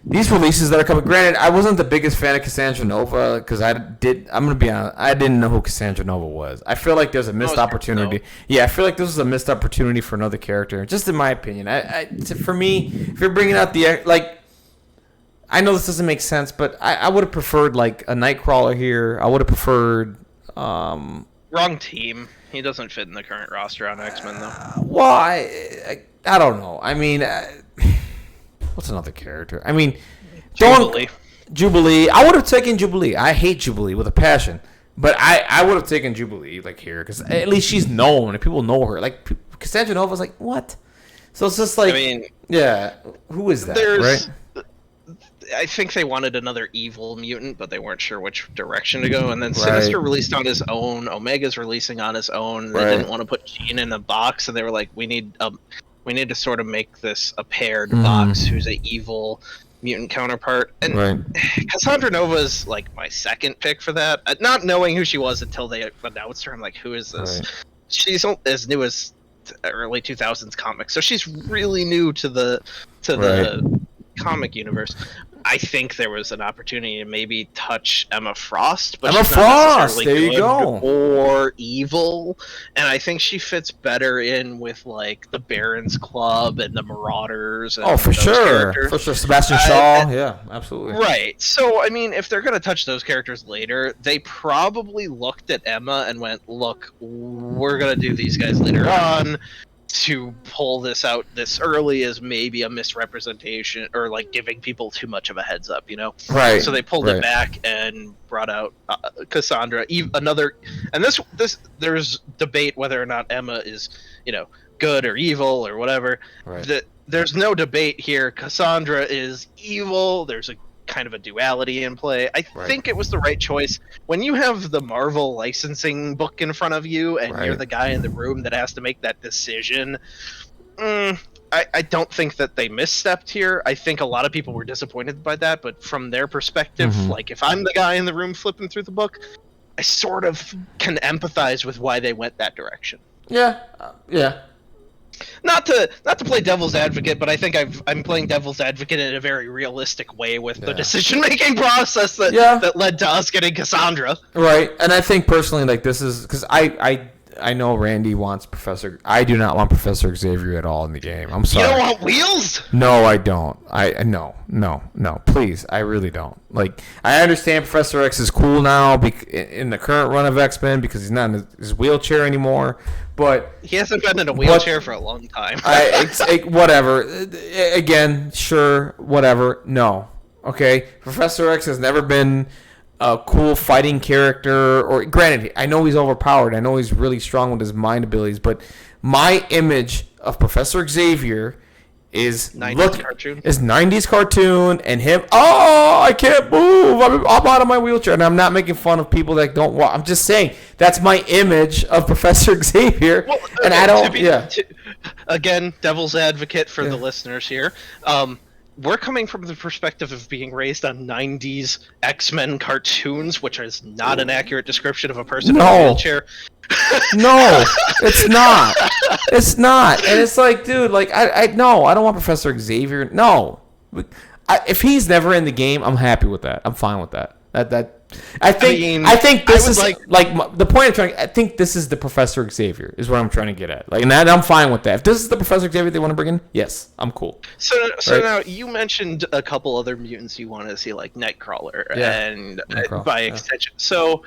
these releases that are coming. Granted, I wasn't the biggest fan of Cassandra Nova because I'm gonna be honest, I didn't know who Cassandra Nova was. I feel like there's a missed opportunity. Yeah, I feel like this was a missed opportunity for another character. Just in my opinion, for me, if you're bringing out I know this doesn't make sense, but I would have preferred like a Nightcrawler here. I would have preferred. Wrong team. He doesn't fit in the current roster on X-Men though. Well, I don't know. I mean, what's another character? I mean, Jubilee. I would have taken Jubilee. I hate Jubilee with a passion, but I would have taken Jubilee like here because at least she's known and people know her. Like Cassandra Nova's like what? So it's just like, I mean, yeah, who is that? Right? I think they wanted another evil mutant, but they weren't sure which direction to go. And then Sinister released on his own. Omega's releasing on his own. They didn't want to put Jean in a box, and they were like, we need to sort of make this a paired box. Who's an evil mutant counterpart? And Cassandra Nova's like my second pick for that. Not knowing who she was until they announced her, I'm like, who is this? She's as new as early 2000s comics, so she's really new to the comic universe. I think there was an opportunity to maybe touch Emma Frost, but she's not necessarily there you go, or evil, and I think she fits better in with like the Barons Club and the Marauders. And for sure, Sebastian Shaw, yeah, absolutely. Right. So I mean, if they're gonna touch those characters later, they probably looked at Emma and went, "Look, we're gonna do these guys later on." To pull this out this early is maybe a misrepresentation or like giving people too much of a heads up, you know? Right. So they pulled it back and brought out Cassandra. And this there's debate whether or not Emma is, good or evil or whatever. Right. There's no debate here. Cassandra is evil. There's a kind of a duality in play. I think it was the right choice. When you have the Marvel licensing book in front of you and you're the guy in the room that has to make that decision, I don't think that they misstepped here. I think a lot of people were disappointed by that, but from their perspective, like if I'm the guy in the room flipping through the book, I sort of can empathize with why they went that direction. Yeah. Not to play devil's advocate, but I think I'm playing devil's advocate in a very realistic way with the decision-making process that led to us getting Cassandra. Right, and I think personally, like this is because I know Randy wants Professor. I do not want Professor Xavier at all in the game. I'm sorry. You don't want Wheels? No, I don't. No. Please, I really don't. Like, I understand Professor X is cool now in the current run of X-Men because he's not in his wheelchair anymore. But he hasn't been in a wheelchair for a long time. Whatever. Again, sure, whatever. No. Okay? Professor X has never been a cool fighting character. Or granted, I know he's overpowered. I know he's really strong with his mind abilities. But my image of Professor Xavier is 90s cartoon and him. Oh, I can't move. I'm out of my wheelchair, and I'm not making fun of people that don't walk. I'm just saying that's my image of Professor Xavier, and I don't. Again, devil's advocate for the listeners here. We're coming from the perspective of being raised on 90s X-Men cartoons, which is not an accurate description of a person in a wheelchair. No, it's not. It's not. And it's like, dude, like, I don't want Professor Xavier. No. If he's never in the game, I'm happy with that. I'm fine with that. I think this is like the point I'm trying. I think this is the Professor Xavier is what I'm trying to get at. Like, and I'm fine with that. If this is the Professor Xavier they want to bring in, yes, I'm cool. So Right? now you mentioned a couple other mutants you want to see, like Nightcrawler, Yeah. and Nightcrawler, by yeah. extension. So,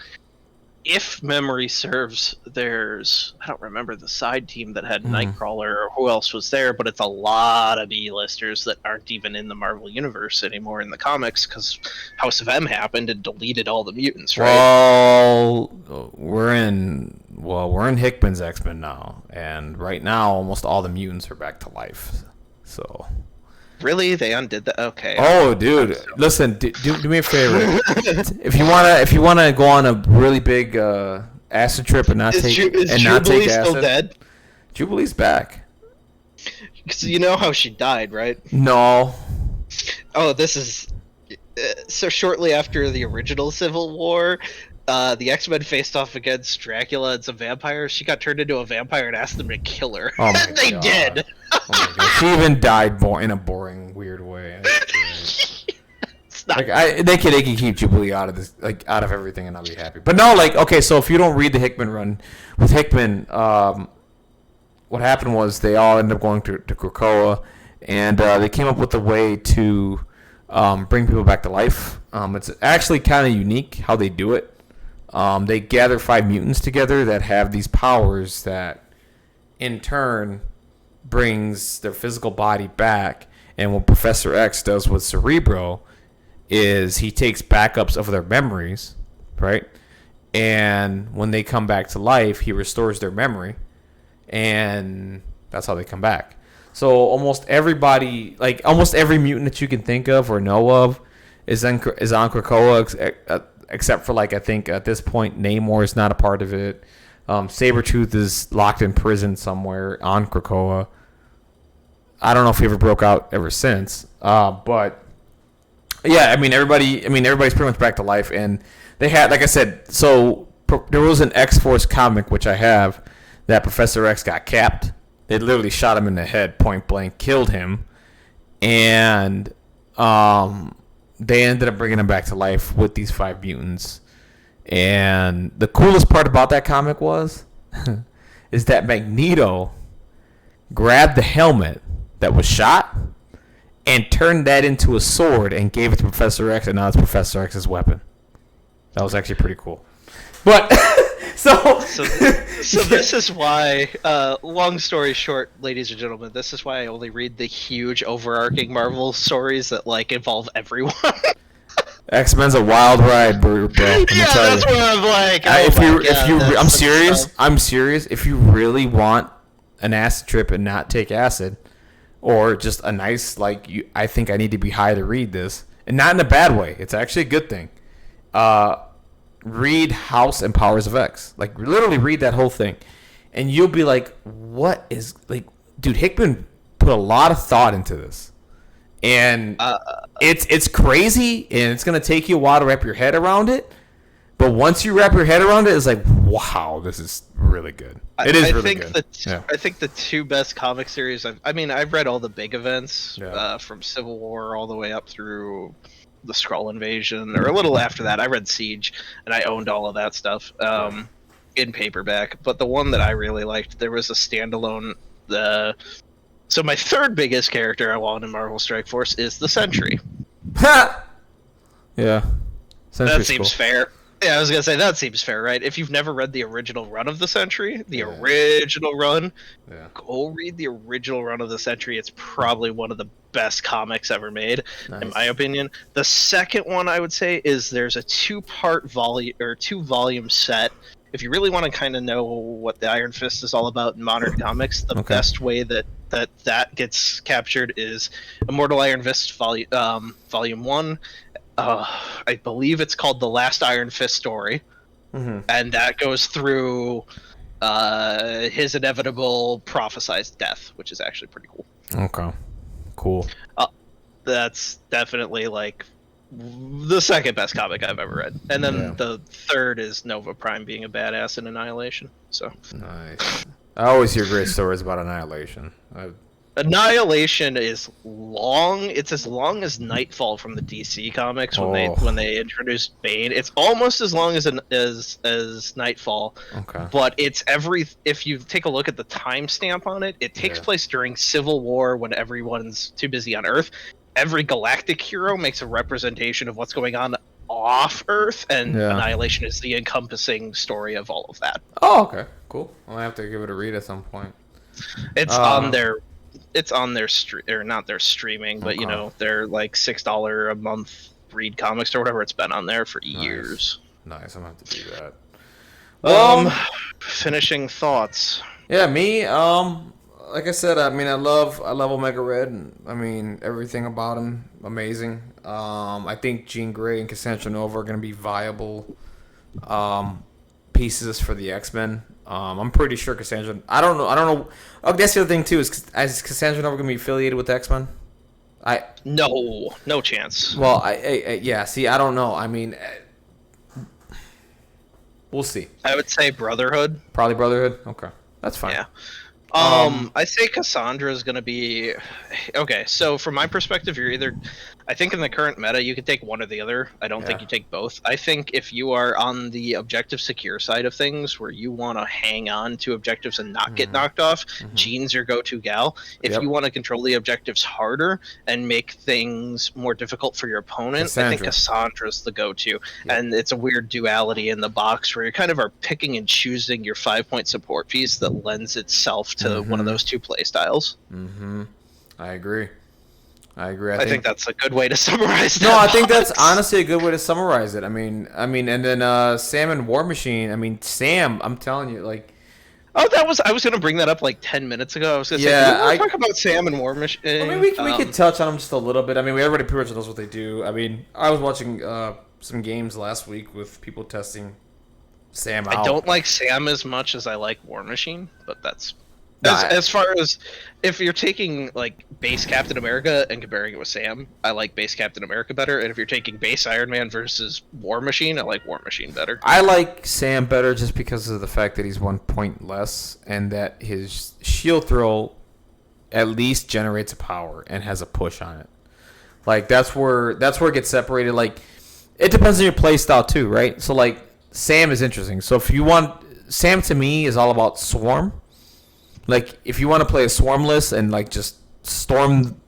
if memory serves, there's I don't remember the side team that had Nightcrawler or who else was there, but it's a lot of B-listers that aren't even in the Marvel universe anymore in the comics because House of M happened and deleted all the mutants, right? Well, we're in Hickman's X-Men now, and right now almost all the mutants are back to life. So. Really, they undid that? Okay. Oh, dude! Listen, do me a favor. If you wanna go on a really big acid trip and not Is take Jubilee acid, still dead? Jubilee's back. Because you know how she died, right? No. Oh, this is so shortly after the original Civil War. The X-Men faced off against Dracula and some vampires. She got turned into a vampire and asked them to kill her. Oh my They God. did. Oh my God. She even died in a boring, weird way. It's not- They can keep Jubilee out of this, like out of everything, and I'll be happy. But no, like okay, so if you don't read the Hickman run with Hickman, what happened was they all ended up going to Krakoa, and they came up with a way to bring people back to life. It's actually kind of unique how they do it. They gather 5 mutants together that have these powers that, in turn, brings their physical body back. And what Professor X does with Cerebro is he takes backups of their memories, right? And when they come back to life, he restores their memory, and that's how they come back. So almost everybody, like almost every mutant that you can think of or know of, is on Krakoa, except for like I think at this point Namor is not a part of it. Sabretooth is locked in prison somewhere on Krakoa. I don't know if he ever broke out ever since. But yeah, everybody's pretty much back to life, and they had, like I said, so there was an X-Force comic which I have that Professor X got capped. They literally shot him in the head, point blank, killed him, and they ended up bringing him back to life with these 5 mutants. And the coolest part about that comic is that Magneto grabbed the helmet that was shot and turned that into a sword and gave it to Professor X, and now it's Professor X's weapon. That was actually pretty cool. But so this is why, long story short, ladies and gentlemen, this is why I only read the huge overarching Marvel stories that like involve everyone. X-Men's a wild ride, bro. Yeah, that's what I'm like. I'm serious. I'm serious. If you really want an acid trip and not take acid, or just a nice I think I need to be high to read this, and not in a bad way. It's actually a good thing. Read House and Powers of X. Like literally read that whole thing, and you'll be like, "What is dude?" Hickman put a lot of thought into this, and it's crazy, and it's gonna take you a while to wrap your head around it. But once you wrap your head around it, it's like, wow, this is really good. It is really good. I think the 2 best comic series. I've read all the big events from Civil War all the way up through the Skrull invasion, or a little after that. I read Siege, and I owned all of that stuff in paperback. But the one that I really liked, there was a standalone. So my 3rd biggest character I want in Marvel Strike Force is the Sentry. Ha! Yeah, That seems fair. Yeah, I was gonna say that seems fair, right? If you've never read the original run of the Sentry, original run, go read the original run of the Sentry. It's probably one of the best comics ever made, in my opinion. The second one I would say is there's a 2-volume set. If you really want to kind of know what the Iron Fist is all about in modern comics, the best way that gets captured is Immortal Iron Fist Volume 1. I believe it's called The Last Iron Fist Story, and that goes through his inevitable prophesized death, which is actually pretty cool. Okay, cool. That's definitely like the second best comic I've ever read, and then the third is Nova Prime being a badass in Annihilation. So nice. I always hear great stories about Annihilation. Annihilation is long. It's as long as Nightfall from the DC comics when they introduced Bane. It's almost as long as Nightfall. Okay. But it's if you take a look at the timestamp on it, it takes place during Civil War when everyone's too busy on Earth. Every galactic hero makes a representation of what's going on off Earth, and Annihilation is the encompassing story of all of that. Oh, okay, cool. I'll have to give it a read at some point. It's on their or not their streaming, but they're like $6 a month read comics or whatever. It's been on there for years. Nice. I'm gonna have to do that. Finishing thoughts. Yeah, me. Like I said, I mean, I love Omega Red. And, I mean, everything about him amazing. I think Jean Grey and Cassandra Nova are gonna be viable pieces for the X-Men. I'm pretty sure Cassandra. I don't know. Oh, that's the other thing too. Is Cassandra Nova gonna be affiliated with X-Men? No chance. Well, yeah. See, I don't know. I mean, we'll see. I would say Brotherhood. Probably Brotherhood. Okay, that's fine. Yeah. I say Cassandra is going to be okay. So from my perspective, you're either, I think in the current meta, you could take one or the other. I don't think you take both. I think if you are on the objective secure side of things, where you want to hang on to objectives and not get knocked off, Jean's your go-to gal. If you want to control the objectives harder and make things more difficult for your opponent, I think Cassandra's the go-to. And it's a weird duality in the box where you kind of are picking and choosing your 5-point support piece that lends itself to one of those two play styles. I agree. I think that's a good way to summarize that. No, I think that's honestly a good way to summarize it. I mean, and then Sam and War Machine. I mean, Sam, I'm telling you, like. Oh, I was going to bring that up like 10 minutes ago. I was going to say, I talk about Sam and War Machine. I mean, we could touch on them just a little bit. I mean, everybody pretty much knows what they do. I mean, I was watching some games last week with people testing Sam out. I don't like Sam as much as I like War Machine, but that's as far as if you're taking like base Captain America and comparing it with Sam, I like base Captain America better. And if you're taking base Iron Man versus War Machine, I like War Machine better. I like Sam better just because of the fact that he's 1 point less and that his shield throw at least generates a power and has a push on it. Like that's where it gets separated. Like it depends on your play style too, right? So like Sam is interesting. So if you want Sam, to me is all about swarm. Like, if you want to play a swarm list and, like, just storm,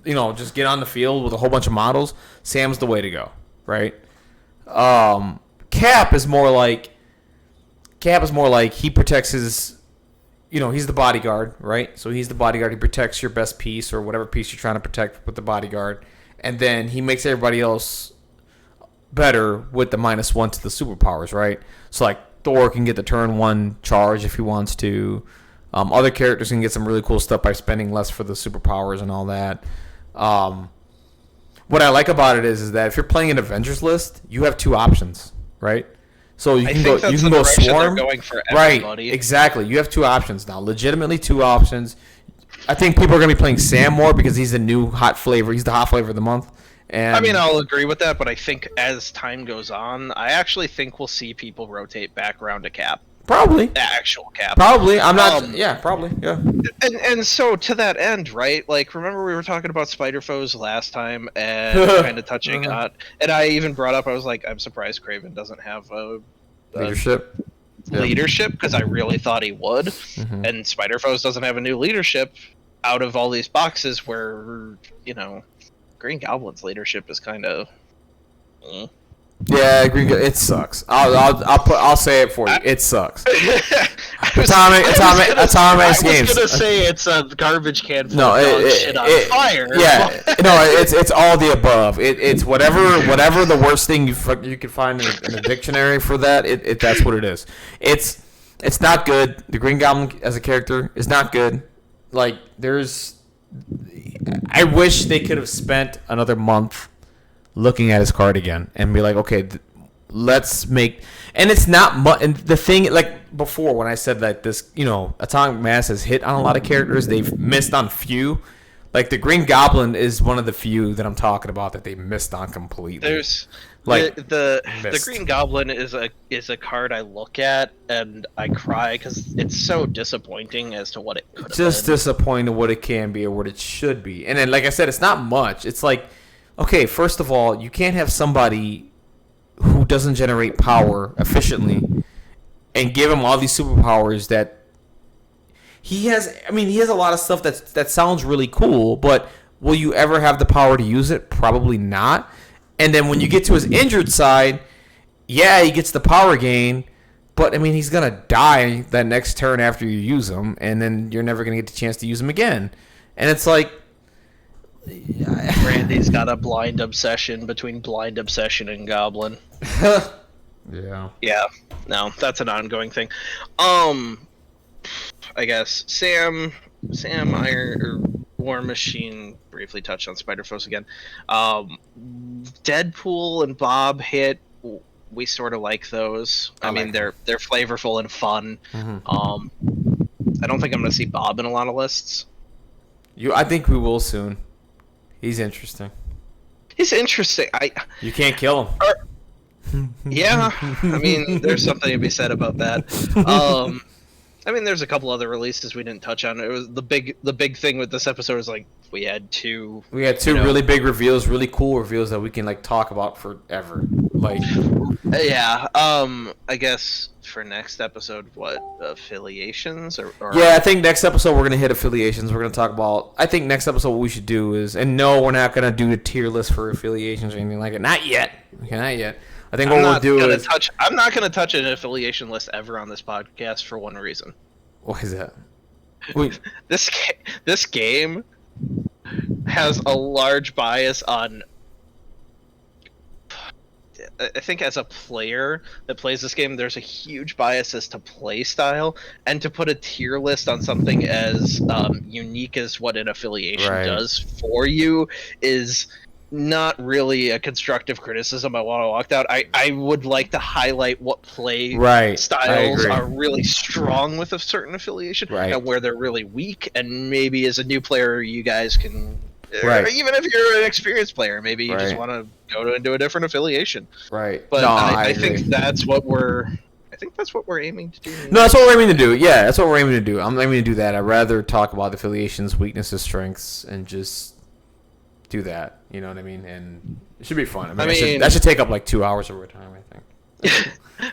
just get on the field with a whole bunch of models, Sam's the way to go, right? Cap is more like he protects his, he's the bodyguard, right? So he's the bodyguard. He protects your best piece or whatever piece you're trying to protect with the bodyguard. And then he makes everybody else better with the -1 to the superpowers, right? So, like, Thor can get the turn 1 charge if he wants to. Other characters can get some really cool stuff by spending less for the superpowers and all that. What I like about it is that if you're playing an Avengers list, you have 2 options, right? So you can go swarm, going for everybody. Right? Exactly. You have 2 options now, legitimately 2 options. I think people are going to be playing Sam more because he's the new hot flavor. He's the hot flavor of the month. And I mean, I'll agree with that, but I think as time goes on, I actually think we'll see people rotate back around to Cap. Probably. The actual Cap. Probably. I'm not. Probably. Yeah. And so to that end, right? Like, remember we were talking about Spider Foes last time and kind of touching on. And I even brought up, I was like, I'm surprised Kraven doesn't have a leadership. Leadership, because I really thought he would. And Spider Foes doesn't have a new leadership out of all these boxes where, Green Goblin's leadership is kind of. Yeah, it sucks. I'll say it for you. It sucks. Atomic games. I was gonna say it's a garbage can full of shit on fire. Yeah, it's all the above. It's whatever the worst thing you could find in the dictionary for that. That's what it is. It's not good. The Green Goblin as a character is not good. Like I wish they could have spent another month looking at his card again and be like, okay, let's make. And it's not much. And the thing, like before, when I said that this, Atomic Mass has hit on a lot of characters, they've missed on few. Like the Green Goblin is one of the few that I'm talking about that they missed on completely. There's Like, the missed. Green Goblin is a card I look at and I cry because it's so disappointing as to what it could have Just been. disappointed what it can be or what it should be. And then, like I said, it's not much. It's like, okay, first of all, you can't have somebody who doesn't generate power efficiently and give him all these superpowers that he has. I mean, he has a lot of stuff that sounds really cool, but will you ever have the power to use it? Probably not. And then when you get to his injured side, yeah, he gets the power gain, but I mean, he's gonna die that next turn after you use him, and then you're never gonna get the chance to use him again. And it's like, Randy's got a blind obsession between blind obsession and Goblin. yeah, Yeah, no, that's an ongoing thing. I guess Sam, Iron or War Machine briefly touched on Spider-Foes again. Deadpool and Bob hit. We sort of like those. I mean, they're flavorful and fun. I don't think I'm gonna see Bob in a lot of lists. I think we will soon. He's interesting. He's interesting. You can't kill him. Yeah, I mean, there's something to be said about that. I mean, there's a couple other releases we didn't touch on. It was the big thing with this episode is like we had two really big reveals, really cool reveals that we can like talk about forever. Like, yeah. I guess for next episode, what affiliations or yeah, I think next episode we're gonna hit affiliations. We're gonna talk about. I think next episode what we should do is, and no, we're not gonna do a tier list for affiliations or anything like it. Not yet. Okay, not yet. I think what we'll do is I'm not gonna touch an affiliation list ever on this podcast for one reason. Why is that? This game has a large bias on. I think as a player that plays this game, there's a huge bias as to play style, and to put a tier list on something as unique as what an affiliation does for you is not really a constructive criticism I want to walk out. I would like to highlight what play styles are really strong with a certain affiliation and where they're really weak, and maybe as a new player you guys can or even if you're an experienced player, maybe you just want to go into a different affiliation. Right. But I think that's what we're aiming to do. No, that's what we're aiming to do. Yeah, that's what we're aiming to do. I'm aiming to do that. I'd rather talk about affiliations, weaknesses, strengths, and just do that. You know what I mean? And it should be fun. I mean that should take up like 2 hours of our time, I think.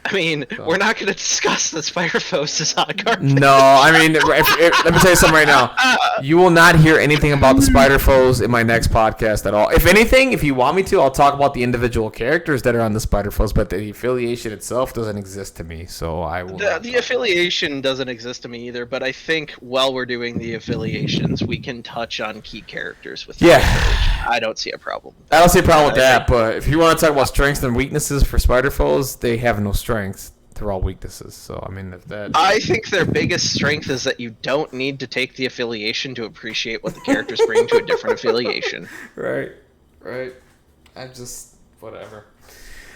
I mean, we're not going to discuss the Spider-Foes on card. No, I mean, let me tell you something right now. You will not hear anything about the Spider-Foes in my next podcast at all. If anything, if you want me to, I'll talk about the individual characters that are on the Spider-Foes, but the affiliation itself doesn't exist to me, so I will. The affiliation doesn't exist to me either, but I think while we're doing the affiliations, we can touch on key characters with I don't see a problem with that. I don't see a problem with that, but if you want to talk about strengths and weaknesses for Spider-Foes, they have no strengths. They're all weaknesses. So I mean, if that. I think their biggest strength is that you don't need to take the affiliation to appreciate what the characters bring to a different affiliation. Right. I just whatever.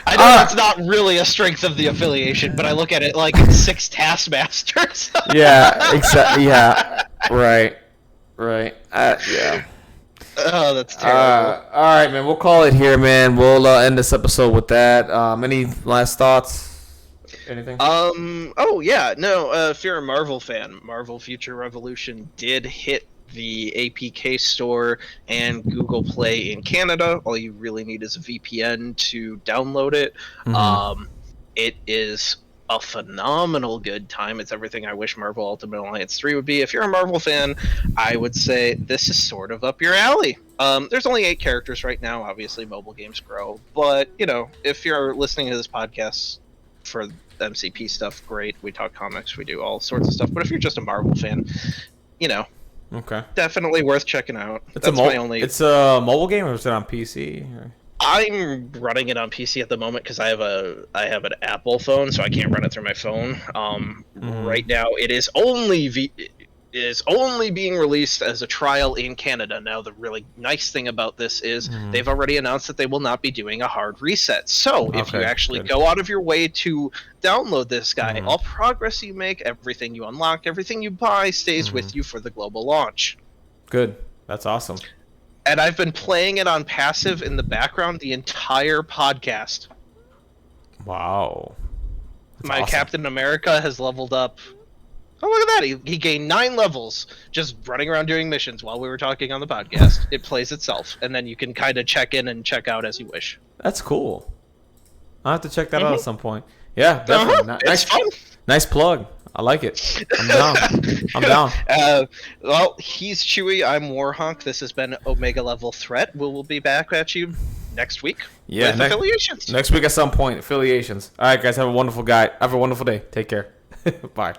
I know it's not really a strength of the affiliation, but I look at it like 6 Taskmasters. Yeah. Exactly. Yeah. Right. Yeah. Oh, that's terrible. All right, man. We'll call it here, man. We'll end this episode with that. Any last thoughts? Anything? Oh yeah. No. If you're a Marvel fan, Marvel Future Revolution did hit the APK store and Google Play in Canada. All you really need is a VPN to download it. Mm-hmm. It is a phenomenal good time. It's everything I wish Marvel Ultimate Alliance 3 would be. If you're a Marvel fan, I would say this is sort of up your alley. There's only 8 characters right now. Obviously, mobile games grow. But, if you're listening to this podcast for MCP stuff, great. We talk comics. We do all sorts of stuff. But if you're just a Marvel fan, okay, definitely worth checking out. It's a mobile game, or is it on PC? I'm running it on PC at the moment because I have an Apple phone, so I can't run it through my phone. Right now, it is only being released as a trial in Canada. Now, the really nice thing about this is they've already announced that they will not be doing a hard reset. So if you actually go out of your way to download this guy, all progress you make, everything you unlock, everything you buy stays with you for the global launch. Good. That's awesome. And I've been playing it on passive in the background the entire podcast. Wow. That's My awesome. Captain America has leveled up. Oh, look at that. He gained 9 levels just running around doing missions while we were talking on the podcast. It plays itself, and then you can kind of check in and check out as you wish. That's cool. I'll have to check that out at some point. Yeah, definitely. It's fun. Nice plug. I like it. I'm down. I'm down. Well, he's Chewy. I'm Warhawk. This has been Omega Level Threat. We will be back at you next week with affiliations. Next week at some point, affiliations. All right, guys. Have a wonderful day. Take care. Bye.